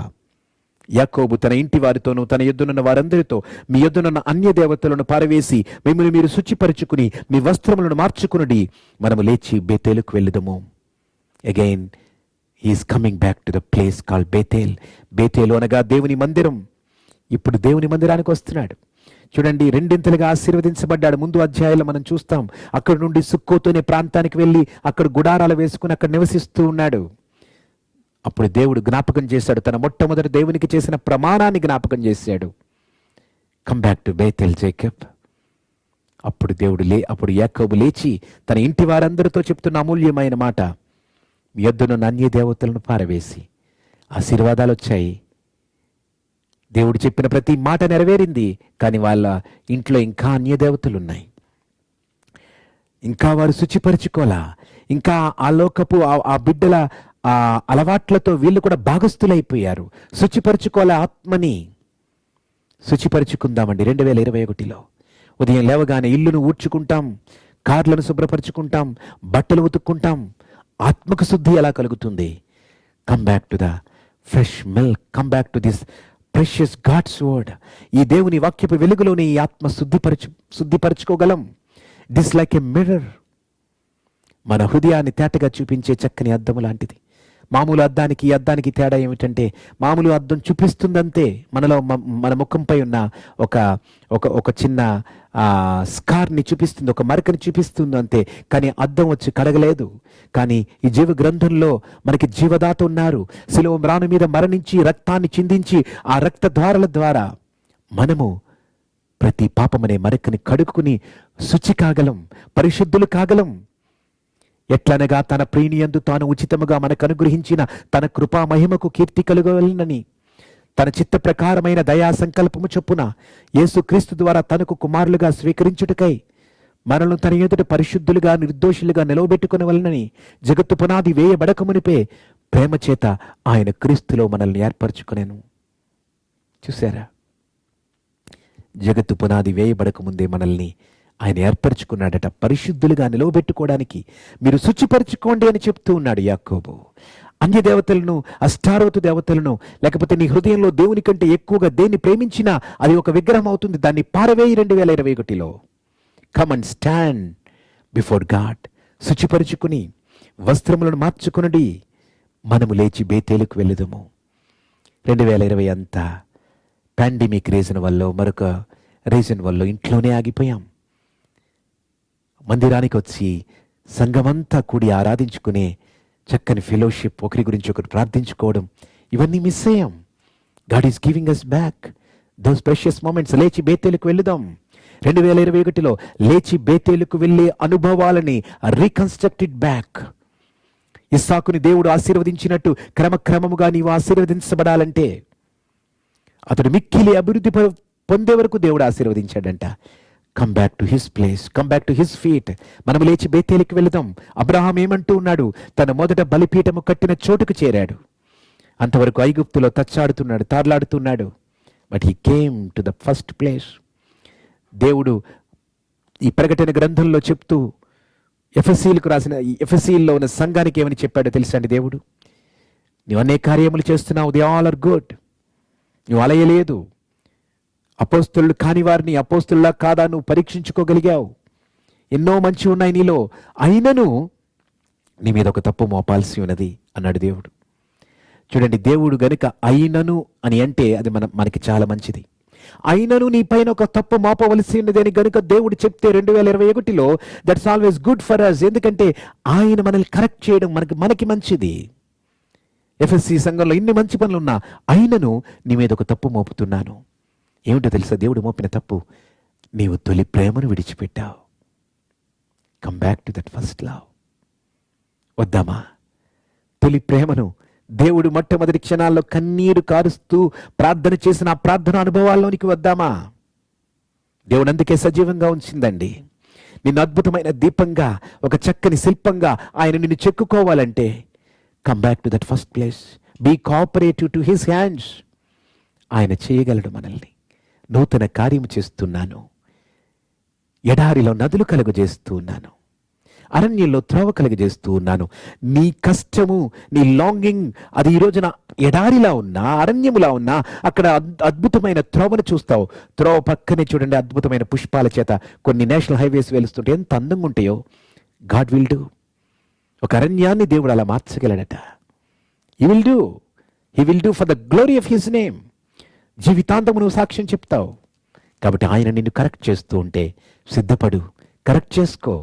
యాకోబు తన ఇంటి వారితోనూ తన యొద్దనున్న వారందరితో, మీ యొద్దనున్న అన్య దేవతలను పారవేసి మిమ్మల్ని మీరు శుచిపరుచుకుని మీ వస్త్రములను మార్చుకునుడి, మనము లేచి బేతేలుకు వెళ్ళుదము. Again he is coming back to the place called Bethel. బేతేలు అనగా దేవుని మందిరం. ఇప్పుడు దేవుని మందిరానికి వస్తున్నాడు. చూడండి, రెండింతలుగా ఆశీర్వదించబడ్డాడు. ముందు అధ్యాయంలో మనం చూస్తాం, అక్కడ నుండి సుక్కోతోనే ప్రాంతానికి వెళ్ళి అక్కడ గుడారాలు వేసుకుని అక్కడ నివసిస్తూ ఉన్నాడు. అప్పుడు దేవుడు జ్ఞాపకం చేశాడు, తన మొట్టమొదటి దేవునికి చేసిన ప్రమాణాన్ని జ్ఞాపకం చేశాడు. Come back to Bethel Jacob. అప్పుడు యాకోబు లేచి తన ఇంటి వారందరితో చెప్తున్న అమూల్యమైన మాట, మీ యొద్దనున్న అన్య దేవతలను పారవేసి. ఆశీర్వాదాలు వచ్చాయి. దేవుడు చెప్పిన ప్రతి మాట నెరవేరింది. కానీ వాళ్ళ ఇంట్లో ఇంకా అన్య దేవతలు ఉన్నాయి. ఇంకా వారు శుచిపరుచుకోలా. ఇంకా ఆ లోకపు ఆ బిడ్డల ఆ అలవాట్లతో వీళ్ళు కూడా భాగస్థులైపోయారు. శుచిపరుచుకోలే ఆత్మని. శుచిపరుచుకుందామండి 2021లో. ఉదయం లేవగానే ఇల్లును ఊడ్చుకుంటాం, కార్లను శుభ్రపరుచుకుంటాం, బట్టలు ఉతుక్కుంటాం. ఆత్మకు శుద్ధి ఎలా కలుగుతుంది? Come back to the fresh milk, come back to this precious God's word. ఈ దేవుని వాక్యపు వెలుగులోనే ఈ ఆత్మ శుద్ధిపరచుకోగలం. This like a mirror. మన హృదయాన్ని తేటగా చూపించే చక్కని అద్దము లాంటిది. మామూలు అద్దానికి ఈ అద్దానికి తేడా ఏమిటంటే, మామూలు అద్దం చూపిస్తుందంతే మనలో మన ముఖంపై ఉన్న ఒక చిన్న స్కార్ని చూపిస్తుంది, ఒక మరకని చూపిస్తుంది అంతే. కానీ అద్దం వచ్చి కడగలేదు. కానీ ఈ జీవ గ్రంథంలో మనకి జీవదాత ఉన్నారు. శిలువ మ్రాను మీద మరణించి రక్తాన్ని చిందించి ఆ రక్త ద్వారాల ద్వారా మనము ప్రతి పాపమనే మరకని కడుక్కుని శుచి కాగలం, పరిశుద్ధులు కాగలం. ఎట్లనగా తన ప్రీణియందు తాను ఉచితముగా మనకు అనుగ్రహించిన తన కృపా మహిమకు కీర్తి కలుగవలనని తన చిత్త ప్రకారమైన దయా సంకల్పము చొప్పున యేసుక్రీస్తు ద్వారా తనకు కుమారులుగా స్వీకరించుటకై మనల్ని తన ఎదుట పరిశుద్ధులుగా నిర్దోషులుగా నిలవబెట్టుకునవలనని జగత్తు పునాది వేయబడకమునిపే ప్రేమ చేత ఆయన క్రీస్తులో మనల్ని ఏర్పరచుకునేను. చూసారా? జగత్తు పునాది వేయబడక ముందే మనల్ని ఆయన ఏర్పరచుకున్నాడట పరిశుద్ధులుగా నిలవబెట్టుకోవడానికి. మీరు శుచిపరచుకోండి అని చెప్తూ ఉన్నాడు యాకోబు. అన్య దేవతలను, అష్టారోతు దేవతలను, లేకపోతే నీ హృదయంలో దేవుని కంటే ఎక్కువగా దేన్ని ప్రేమించినా అది ఒక విగ్రహం అవుతుంది. దాన్ని పారవేయి 2021లో. Come and stand before God. శుచిపరుచుకుని వస్త్రములను మార్చుకునడి, మనము లేచి బేతేలుకు వెళ్ళుదము. 2020 అంతా పాండమిక్ రీజన్ వల్ల, మరొక రీజన్ వల్ల ఇంట్లోనే ఆగిపోయాం. మందిరానికి వచ్చి సంఘమంతా కూడి ఆరాధించుకునే చక్కని ఫెలోషిప్, ఒకరి గురించి ఒకరు ప్రార్థించుకోవడం, ఇవన్నీ మిస్ అయ్యాం. God is giving us back those precious moments. లేచి బేతేలుకు వెళ్దాం. 2021లో లేచి బేతేలుకు వెళ్ళే అనుభవాలని రీకన్స్ట్రక్టెడ్ బ్యాక్. ఇస్సాకుని దేవుడు ఆశీర్వదించినట్టు క్రమక్రమముగా నీవు ఆశీర్వదించబడాలంటే, అతడు మిక్కిలి అభివృద్ధి పొందే వరకు దేవుడు ఆశీర్వదించాడంట. Come back to his place, come back to his feet. మనం లేచి బేతేలుకి వెళదాం. అబ్రహాం ఏమంటూ ఉన్నాడు? తన మొదట బలిపీఠము కట్టిన చోటుకు చేరాడు. అంతవరకు ఐగుప్తులో తచ్చాడుతున్నాడు, తార్లాడుతున్నాడు. But he came to the first place. దేవుడు ఈ ప్రకటన గ్రంథంలో చెప్తూ ఎఫెసీల్లో ఉన్న సంఘానికి ఏమని చెప్పాడో తెలుసా అండి? దేవుడు, నువ్వు అనేక కార్యములు చేస్తున్నావు, దే ఆల్ ఆర్ గుడ్. నువ్వు అలయలేదు. అపోస్తులు కాని వారిని అపోస్తుల్లా కాదా నువ్వు పరీక్షించుకోగలిగావు. ఎన్నో మంచి ఉన్నాయి నీలో, అయినను నీ మీద ఒక తప్పు మోపాల్సి ఉన్నది అన్నాడు దేవుడు. చూడండి, దేవుడు గనుక అయినను అని అంటే అది మనకి చాలా మంచిది. అయినను నీ పైన ఒక తప్పు మోపవలసి ఉన్నది అని గనుక దేవుడు చెప్తే 2021లో that's always good for us. ఎందుకంటే ఆయన మనల్ని కరెక్ట్ చేయడం మనకి మంచిది. ఎఫ్ఎస్సి సంఘంలో ఇన్ని మంచి పనులున్నా అయినను నీ మీద ఒక తప్పు మోపుతున్నాను. ఏమిటో తెలుసా దేవుడు మోపిన తప్పు? నీవు తొలి ప్రేమను విడిచిపెట్టావు. Come back to that first love. వద్దామా? తొలి ప్రేమను దేవుడు మొట్టమొదటి క్షణాల్లో కన్నీరు కారుస్తూ ప్రార్థన చేసిన ఆ ప్రార్థన అనుభవాల్లోనికి వద్దామా? దేవుడు అందుకే సజీవంగా ఉంచిందండి. నిన్ను అద్భుతమైన దీపంగా, ఒక చక్కని శిల్పంగా ఆయన నిన్ను చెక్కుకోవాలంటే come back to that first place. Be cooperative to his hands. ఆయన చేయగలడు మనల్ని. నూతన కార్యము చేస్తున్నాను, ఎడారిలో నదులు కలుగజేస్తూ ఉన్నాను, అరణ్యంలో త్రోవ కలుగజేస్తూ ఉన్నాను. నీ కష్టము, నీ లాంగింగ్ అది ఈ రోజున ఎడారిలా ఉన్నా, అరణ్యములా ఉన్నా, అక్కడ అద్భుతమైన త్రోవను చూస్తావు. త్రోవ పక్కనే చూడండి అద్భుతమైన పుష్పాల చేత కొన్ని నేషనల్ హైవేస్ వెలుస్తుంటే ఎంత అందంగా ఉంటాయో. God will do. ఒక అరణ్యాన్ని దేవుడు అలా మార్చగలడట. He will do for the glory of his name. జీవితాంతము నువ్వు సాక్ష్యం చెప్తావు. కాబట్టి ఆయన నిన్ను కరెక్ట్ చేస్తూ ఉంటే సిద్ధపడు, కరెక్ట్ చేసుకో.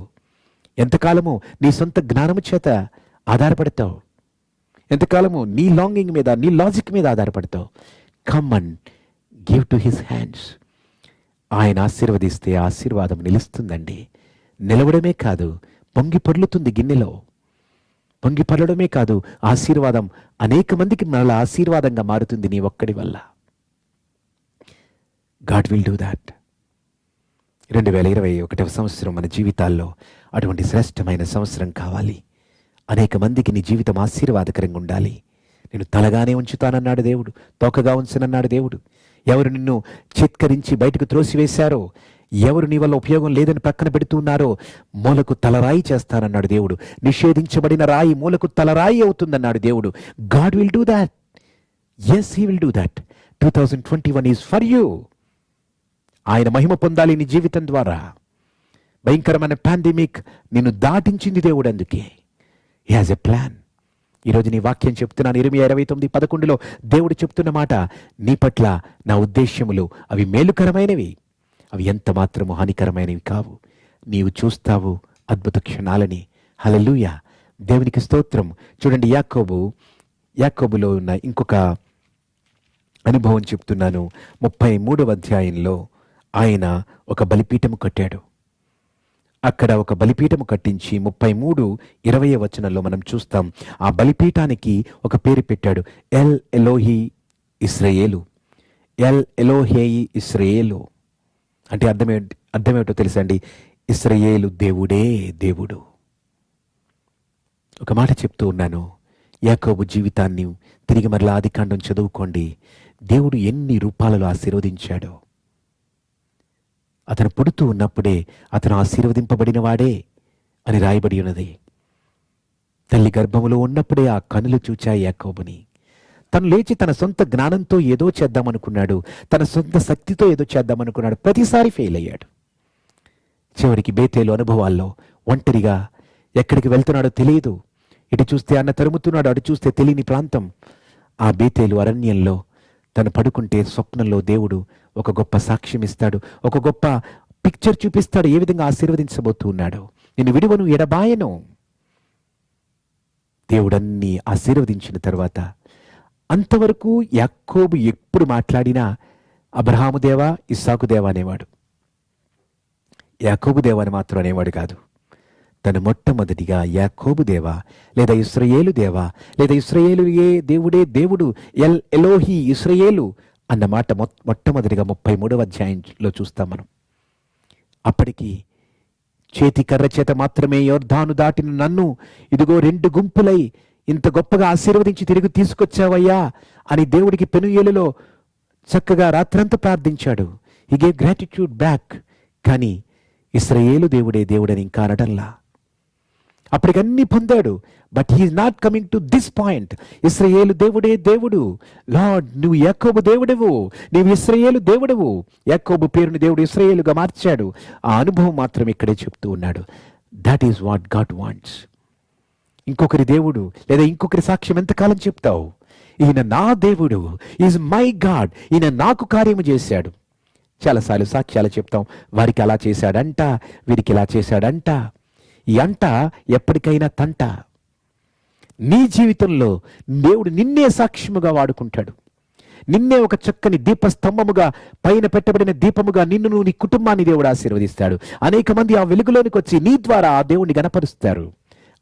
ఎంతకాలము నీ సొంత జ్ఞానము చేత ఆధారపడతావు, ఎంతకాలము నీ లాంగింగ్ మీద, నీ లాజిక్ మీద ఆధారపడతావు. Come and give to his hands. ఆయన ఆశీర్వదిస్తే ఆశీర్వాదం నిలుస్తుందండి. నిలవడమే కాదు, పొంగి పొర్లుతుంది గిన్నెలో. పొంగి పొర్లడమే కాదు, ఆశీర్వాదం అనేక మందికి మరలా ఆశీర్వాదంగా మారుతుంది నీ ఒక్కడి వల్ల. God will do that. 2021 సంవత్సరం మన జీవితాల్లో అటువంటి శ్రేష్టమైన సంవత్సరం కావాలి. అనేక మందికి నీ జీవితం ఆశీర్వాదకరంగా ఉండాలి. నేను తలగానే ఉంచుతానన్నాడు దేవుడు, తోకగా ఉంచనన్నాడు దేవుడు. ఎవరు నిన్ను చిత్కరించి బయటకు త్రోసివేశారో, ఎవరు నీ వల్ల ఉపయోగం లేదని పక్కన పెడుతున్నారో, మూలకు తలరాయి చేస్తానన్నాడు దేవుడు. నిషేధించబడిన రాయి మూలకు తలరాయి అవుతుందన్నాడు దేవుడు. God will do that. Yes, he will do that. 2021 is for you. ఆయన మహిమ పొందాలి నీ జీవితం ద్వారా. భయంకరమైన పాండమిక్ నిన్ను దాటించింది దేవుడు, అందుకే హీ హాజ్ ఎ ప్లాన్. ఈరోజు నీ వాక్యం చెప్తున్నాను. ఇర్మియా 29:11 దేవుడు చెప్తున్న మాట, నీ పట్ల నా ఉద్దేశ్యములు అవి మేలుకరమైనవి, అవి ఎంత మాత్రము హానికరమైనవి కావు. నీవు చూస్తావు అద్భుత క్షణాలని. హల్లెలూయా, దేవునికి స్తోత్రం. చూడండి, యాకోబులో ఉన్న ఇంకొక అనుభవం చెప్తున్నాను. 33వ అధ్యాయంలో ఆయన ఒక బలిపీఠము కట్టాడు. అక్కడ ఒక బలిపీఠము కట్టించి 33:20 వచనంలో మనం చూస్తాం. ఆ బలిపీఠానికి ఒక పేరు పెట్టాడు, ఎల్ ఎలోహి ఇశ్రాయేలు. ఎల్ ఎలోహేయి ఇశ్రాయేలు అంటే అర్థమేమిటో తెలుసా అండి? ఇశ్రాయేలు దేవుడే దేవుడు. ఒక మాట చెప్తూ ఉన్నాను, యాకోబు జీవితాన్ని తిరిగి మరలా ఆదికాండం చదువుకోండి. దేవుడు ఎన్ని రూపాలలో ఆశీర్వదించాడో. అతను పుడుతూ ఉన్నప్పుడే అతను ఆశీర్వదింపబడిన వాడే అని రాయబడి ఉన్నది. తల్లి గర్భములో ఉన్నప్పుడే ఆ కనులు చూచాయి యాకోబుని. తను లేచి తన సొంత జ్ఞానంతో ఏదో చేద్దామనుకున్నాడు, తన సొంత శక్తితో ఏదో చేద్దామనుకున్నాడు. ప్రతిసారి ఫెయిల్ అయ్యాడు. చివరికి బేతేలు అనుభవాల్లో ఒంటరిగా ఎక్కడికి వెళ్తున్నాడో తెలియదు. ఇటు చూస్తే అన్న తరుముతున్నాడు, అటు చూస్తే తెలియని ప్రాంతం. ఆ బేతేలు అరణ్యంలో తను పడుకుంటే స్వప్నంలో దేవుడు ఒక గొప్ప సాక్ష్యం ఇస్తాడు, ఒక గొప్ప పిక్చర్ చూపిస్తాడు, ఏ విధంగా ఆశీర్వదించబోతూ ఉన్నాడు. నేను విడువను, ఎడబాయను. దేవుడన్నీ ఆశీర్వదించిన తర్వాత అంతవరకు యాకోబు ఎప్పుడు మాట్లాడినా అబ్రహాము దేవా, ఇస్సాకు దేవా అనేవాడు. యాకోబు దేవా అని మాత్రం అనేవాడు కాదు. తను మొట్టమొదటిగా యాకోబు దేవా లేదా ఇశ్రాయేలు దేవా లేదా ఇశ్రాయేలు ఏ దేవుడే దేవుడు, ఎల్ ఎలోహి ఇశ్రాయేలు అన్న మాట మొట్టమొదటిగా 33వ అధ్యాయంలో చూస్తాం మనం. అప్పటికి చేతి కర్ర చేత మాత్రమే యోర్దాను దాటిన నన్ను ఇదిగో 2 గుంపులై ఇంత గొప్పగా ఆశీర్వదించి తిరిగి తీసుకొచ్చావయ్యా అని దేవుడికి పెనుయేలులో చక్కగా రాత్రంతా ప్రార్థించాడు. He gave gratitude back. కానీ ఇశ్రాయేలు దేవుడే దేవుడని ఇంకా అనడంలా. అప్పటికి అన్ని పొందాడు. But he is not coming to this point. ఇశ్రాయేలు దేవుడే దేవుడు. లార్డ్, నువ్వు యాకోబు దేవుడవు, నీవు ఇశ్రాయేలు దేవుడవు. యాకోబు పేరుని దేవుడు ఇశ్రాయేలుగా మార్చాడు. ఆ అనుభవం మాత్రం ఇక్కడే చెప్తూ ఉన్నాడు. That is what God wants. ఇంకొకరి దేవుడు లేదా ఇంకొకరి సాక్ష్యం ఎంతకాలం చెప్తావు? ఈయన నా దేవుడు, ఈజ్ మై గాడ్, ఈయన నాకు కార్యము చేశాడు. చాలాసార్లు సాక్ష్యాలు చెప్తాం, వారికి అలా చేశాడంట, వీరికి ఇలా చేశాడంట. ఈ అంట ఎప్పటికైనా తంట. నీ జీవితంలో దేవుడు నిన్నే సాక్ష్యముగా వాడుకుంటాడు. నిన్నే ఒక చక్కని దీపస్తంభముగా, పైన పెట్టబడిన దీపముగా నిన్ను, నీ కుటుంబాన్ని దేవుడు ఆశీర్వదిస్తాడు. అనేక మంది ఆ వెలుగులోనికి వచ్చి నీ ద్వారా ఆ దేవుణ్ణి గణపరుస్తారు.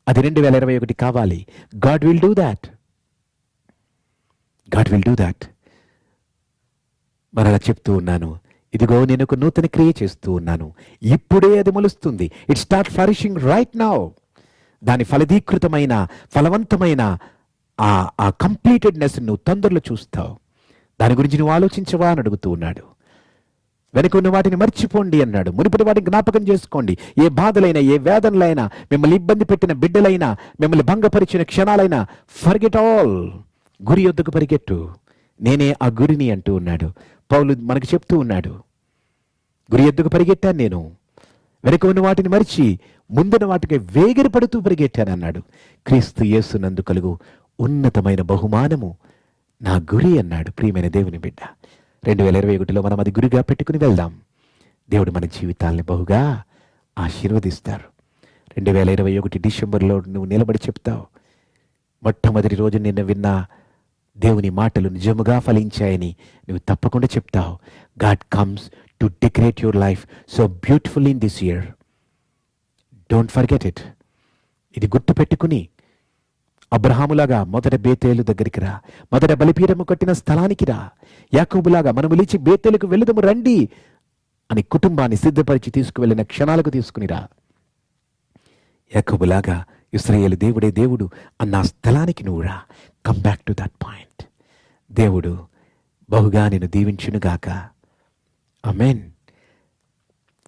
అది 2021 కావాలి. God will do that. God will do that. మరలా చెప్తూ ఉన్నాను, ఇదిగో నేను ఒక నూతన క్రియ చేస్తూ ఉన్నాను, ఇప్పుడే అది మొలుస్తుంది. It start flourishing right now. దాని ఫలదీకృతమైన, ఫలవంతమైన ఆ కంప్లీటెడ్నెస్ నువ్వు తొందరలో చూస్తావు. దాని గురించి నువ్వు ఆలోచించవా అని అడుగుతూ ఉన్నాడు. వెనక ఉన్న వాటిని మర్చిపోండి అన్నాడు. మునుపటి వాటిని జ్ఞాపకం చేసుకోండి. ఏ బాధలైనా, ఏ వేదనలైనా, మిమ్మల్ని ఇబ్బంది పెట్టిన బిడ్డలైనా, మిమ్మల్ని భంగపరిచిన క్షణాలైనా, ఫర్గెట్ ఆల్. గురి యొద్దకు పరిగెట్టు, నేనే ఆ గురిని అంటూ ఉన్నాడు. పౌలు మనకు చెప్తూ ఉన్నాడు, గురి యొద్దకు పరిగెట్టాను నేను, వెనక ఉన్న వాటిని మరిచి ముందున్న వాటికి వేగిరి పడుతూ పరిగెట్టాను అన్నాడు. క్రీస్తు యేసునందు కలుగు ఉన్నతమైన బహుమానము నా గురి అన్నాడు. ప్రియమైన దేవుని బిడ్డ, 2021లో మనం అది గురిగా పెట్టుకుని వెళ్దాం. దేవుడు మన జీవితాల్ని బహుగా ఆశీర్వదిస్తారు. 2021 డిసెంబర్లో నువ్వు నిలబడి చెప్తావు, మొట్టమొదటి రోజు నిన్న విన్న దేవుని మాటలు నిజముగా ఫలించాయని నువ్వు తప్పకుండా చెప్తావు. God comes to decorate your life so beautiful in this year. Don't forget it. ఇది గుర్తు పెట్టుకుని అబ్రహాములాగా మొదట బేతేలు దగ్గరికి రా, మొదట బలిపీఠము కట్టిన స్థలానికి రా. యాకోబులాగా మనము లేచి బేతేలుకు వెళుదము రండి అని కుటుంబాన్ని సిద్ధపరిచి తీసుకువెళ్ళిన క్షణాలకు తీసుకునిరా. యాకోబులాగా ఇశ్రాయేలు దేవుడే దేవుడు అన్న స్థలానికి నువ్వు రా. Come back to that point. దేవుడు బహుగా నిన్ను దీవించునుగాక. ఆమేన్.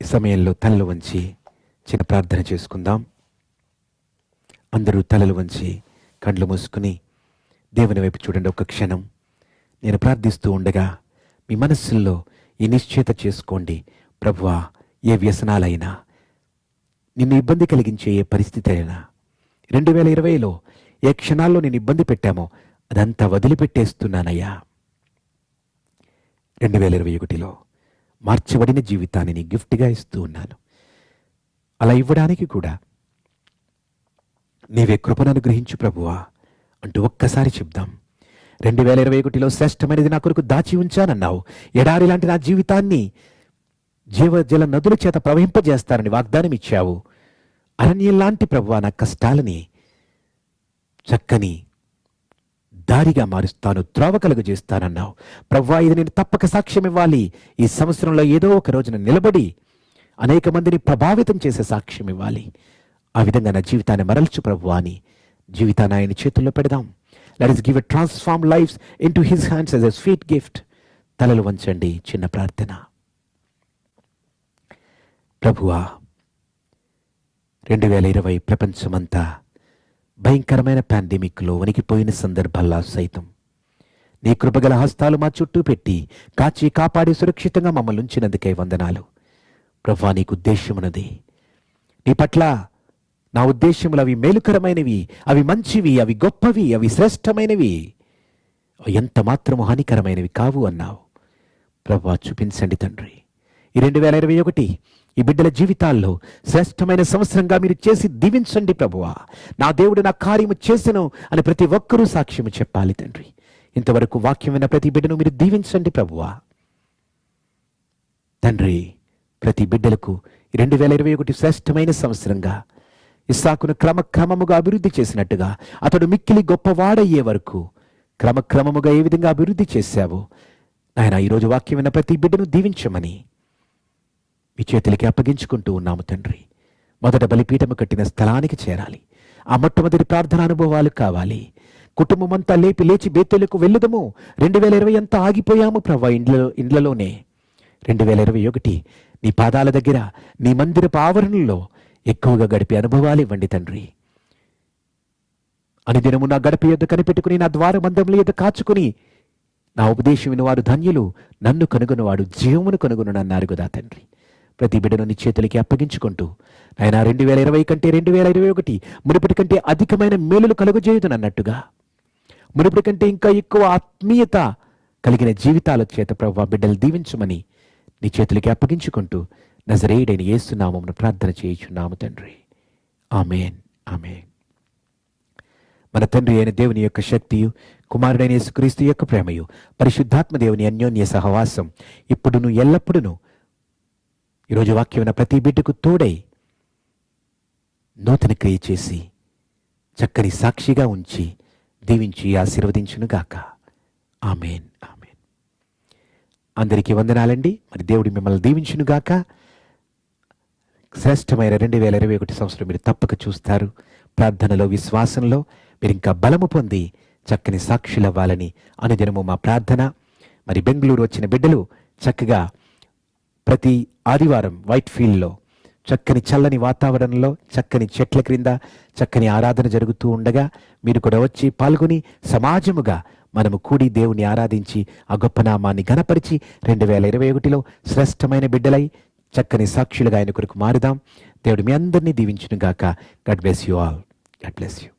ఈ సమయంలో తలలు వంచి చిన్న ప్రార్థన చేసుకుందాం. అందరూ తలలు వంచి కళ్ళు మూసుకుని దేవుని వైపు చూడండి. ఒక క్షణం నేను ప్రార్థిస్తూ ఉండగా మీ మనస్సుల్లో ఈ నిశ్చయిత చేసుకోండి, ప్రభువా, ఏ వ్యసనాలైనా, నిన్ను ఇబ్బంది కలిగించే ఏ పరిస్థితి అయినా, 2020లో ఏ క్షణాల్లో నేను ఇబ్బంది పెట్టామో అదంతా వదిలిపెట్టేస్తున్నానయ్యా. 2021లో మార్చబడిన జీవితాన్ని నీ గిఫ్ట్గా ఇస్తూ ఉన్నాను. అలా ఇవ్వడానికి కూడా నీవే కృపను అనుగ్రహించు ప్రభువా అంటూ ఒక్కసారి చెప్దాం. 2021లో శ్రేష్టమైనది నా కొరకు దాచి ఉంచానన్నావు. ఎడారి లాంటి నా జీవితాన్ని జీవజల నదుల చేత ప్రవహింపజేస్తానని వాగ్దానం ఇచ్చావు. అరణ్యం లాంటి ప్రభువా నా కష్టాలని చక్కని దారిగా మారుస్తాను, త్రోవ కలుగు చేస్తానన్నావు. ప్రభువా, ఇది నేను తప్పక సాక్ష్యం ఇవ్వాలి. ఈ సంవత్సరంలో ఏదో ఒక రోజున నిలబడి అనేక మందిని ప్రభావితం చేసే సాక్ష్యం ఇవ్వాలి. ఆ విధంగా నా జీవితాన్ని మరల్చు ప్రభువా అని జీవితాన్ని ఆయన చేతుల్లో పెడదాం. Let us give a transformed lives into his hands as a sweet gift. తలలు వంచండి. చిన్న ప్రార్థన. ప్రభువా, 2020 ప్రపంచమంతా భయంకరమైన పాండమిక్లో వణికిపోయిన సందర్భాల్లో సైతం నీ కృపగల హస్తాలు మా చుట్టూ పెట్టి కాచి కాపాడి సురక్షితంగా మమ్మల్ని ఉంచినందుకై వందనాలు. ప్రభువా, నీకు ఉద్దేశమున్నది. నీ పట్ల నా ఉద్దేశములు అవి మేలుకరమైనవి, అవి మంచివి, అవి గొప్పవి, అవి శ్రేష్టమైనవి, ఎంత మాత్రము హానికరమైనవి కావు అన్నావు. ప్రభువా, చూపించండి తండ్రి. ఈ 2021 ఈ బిడ్డల జీవితాల్లో శ్రేష్టమైన సంవత్సరంగా మీరు చేసి దీవించండి ప్రభువా. నా దేవుడు నా కార్యము చేసెను అని ప్రతి ఒక్కరూ సాక్ష్యము చెప్పాలి తండ్రి. ఇంతవరకు వాక్యం విన్న ప్రతి బిడ్డను మీరు దీవించండి ప్రభువా. తండ్రి, ప్రతి బిడ్డలకు 2021 శ్రేష్టమైన సంవత్సరంగా ఇస్సాకును క్రమక్రమముగా అభివృద్ధి చేసినట్టుగా అతడు మిక్కిలి గొప్పవాడయ్యే వరకు క్రమక్రమముగా ఏ విధంగా అభివృద్ధి చేశావో నాయన, ఈరోజు వాక్యం విన్న ప్రతి బిడ్డను దీవించమని మీ చేతులకి అప్పగించుకుంటూ ఉన్నాము తండ్రి. మొదట బలిపీఠము కట్టిన స్థలానికి చేరాలి. ఆ మొట్టమొదటి ప్రార్థన అనుభవాలు కావాలి. కుటుంబం అంతా లేచి బేతేలుకు వెళ్ళుదము. 2020 అంతా ఆగిపోయాము ప్రభా ఇండ్లలోనే. 2021 నీ పాదాల దగ్గర, నీ మందిరపు ఆవరణలో ఎక్కువగా గడిపే అనుభవాలు ఇవ్వండి తండ్రి. అనుదినము నా గడప యొద్ద కనిపెట్టుకుని, నా ద్వారబంధముల యొద్ద కాచుకుని, నా ఉపదేశం వినివారు ధన్యులు, నన్ను కనుగొనవాడు జీవమును కనుగొనన్నారు కదా తండ్రి. ప్రతి బిడ్డను నీ చేతులకి అప్పగించుకుంటూ ఆయన 2020 కంటే 2021 మునుపటి కంటే అధికమైన మేలులు కలుగజేయుదునన్నట్టుగా, మునుపటి కంటే ఇంకా ఎక్కువ ఆత్మీయత కలిగిన జీవితాల చేత ప్రభువా బిడ్డలు దీవించమని నీ చేతులకి అప్పగించుకుంటూ నజరేయుడైన యేసు నామమున ప్రార్థన చేయుచున్నాము తండ్రి. ఆమేన్, ఆమేన్. మన తండ్రి అయిన దేవుని యొక్క శక్తియు, కుమారుడైన యేసుక్రీస్తు యొక్క ప్రేమయు, పరిశుద్ధాత్మ దేవుని అన్యోన్య సహవాసం ఇప్పుడును ఎల్లప్పుడును ఈరోజు వాక్యమైన ప్రతి బిడ్డకు తోడై నూతన క్రియ చేసి చక్కని సాక్షిగా ఉంచి దీవించి ఆశీర్వదించునుగాక. ఆమేన్, ఆమేన్. అందరికీ వందనాలండి. మరి దేవుడు మిమ్మల్ని దీవించునుగాక. శ్రేష్టమైన 2021 సంవత్సరం మీరు తప్పక చూస్తారు. ప్రార్థనలో, విశ్వాసంలో మీరు ఇంకా బలము పొంది చక్కని సాక్షులవ్వాలని అనుదినము మా ప్రార్థన. మరి బెంగళూరు వచ్చిన బిడ్డలు చక్కగా ప్రతి ఆదివారం వైట్ ఫీల్డ్లో చక్కని చల్లని వాతావరణంలో చక్కని చెట్ల క్రింద చక్కని ఆరాధన జరుగుతూ ఉండగా మీరు కూడా వచ్చి పాల్గొని సమాజముగా మనము కూడి దేవుని ఆరాధించి ఆ గొప్ప నామాన్ని ఘనపరిచి 2021లో శ్రేష్టమైన బిడ్డలై చక్కని సాక్షులుగా ఆయన కొరకు మారుదాం. దేవుడు మీ అందరినీ దీవించును గాక. God bless you all. God bless you.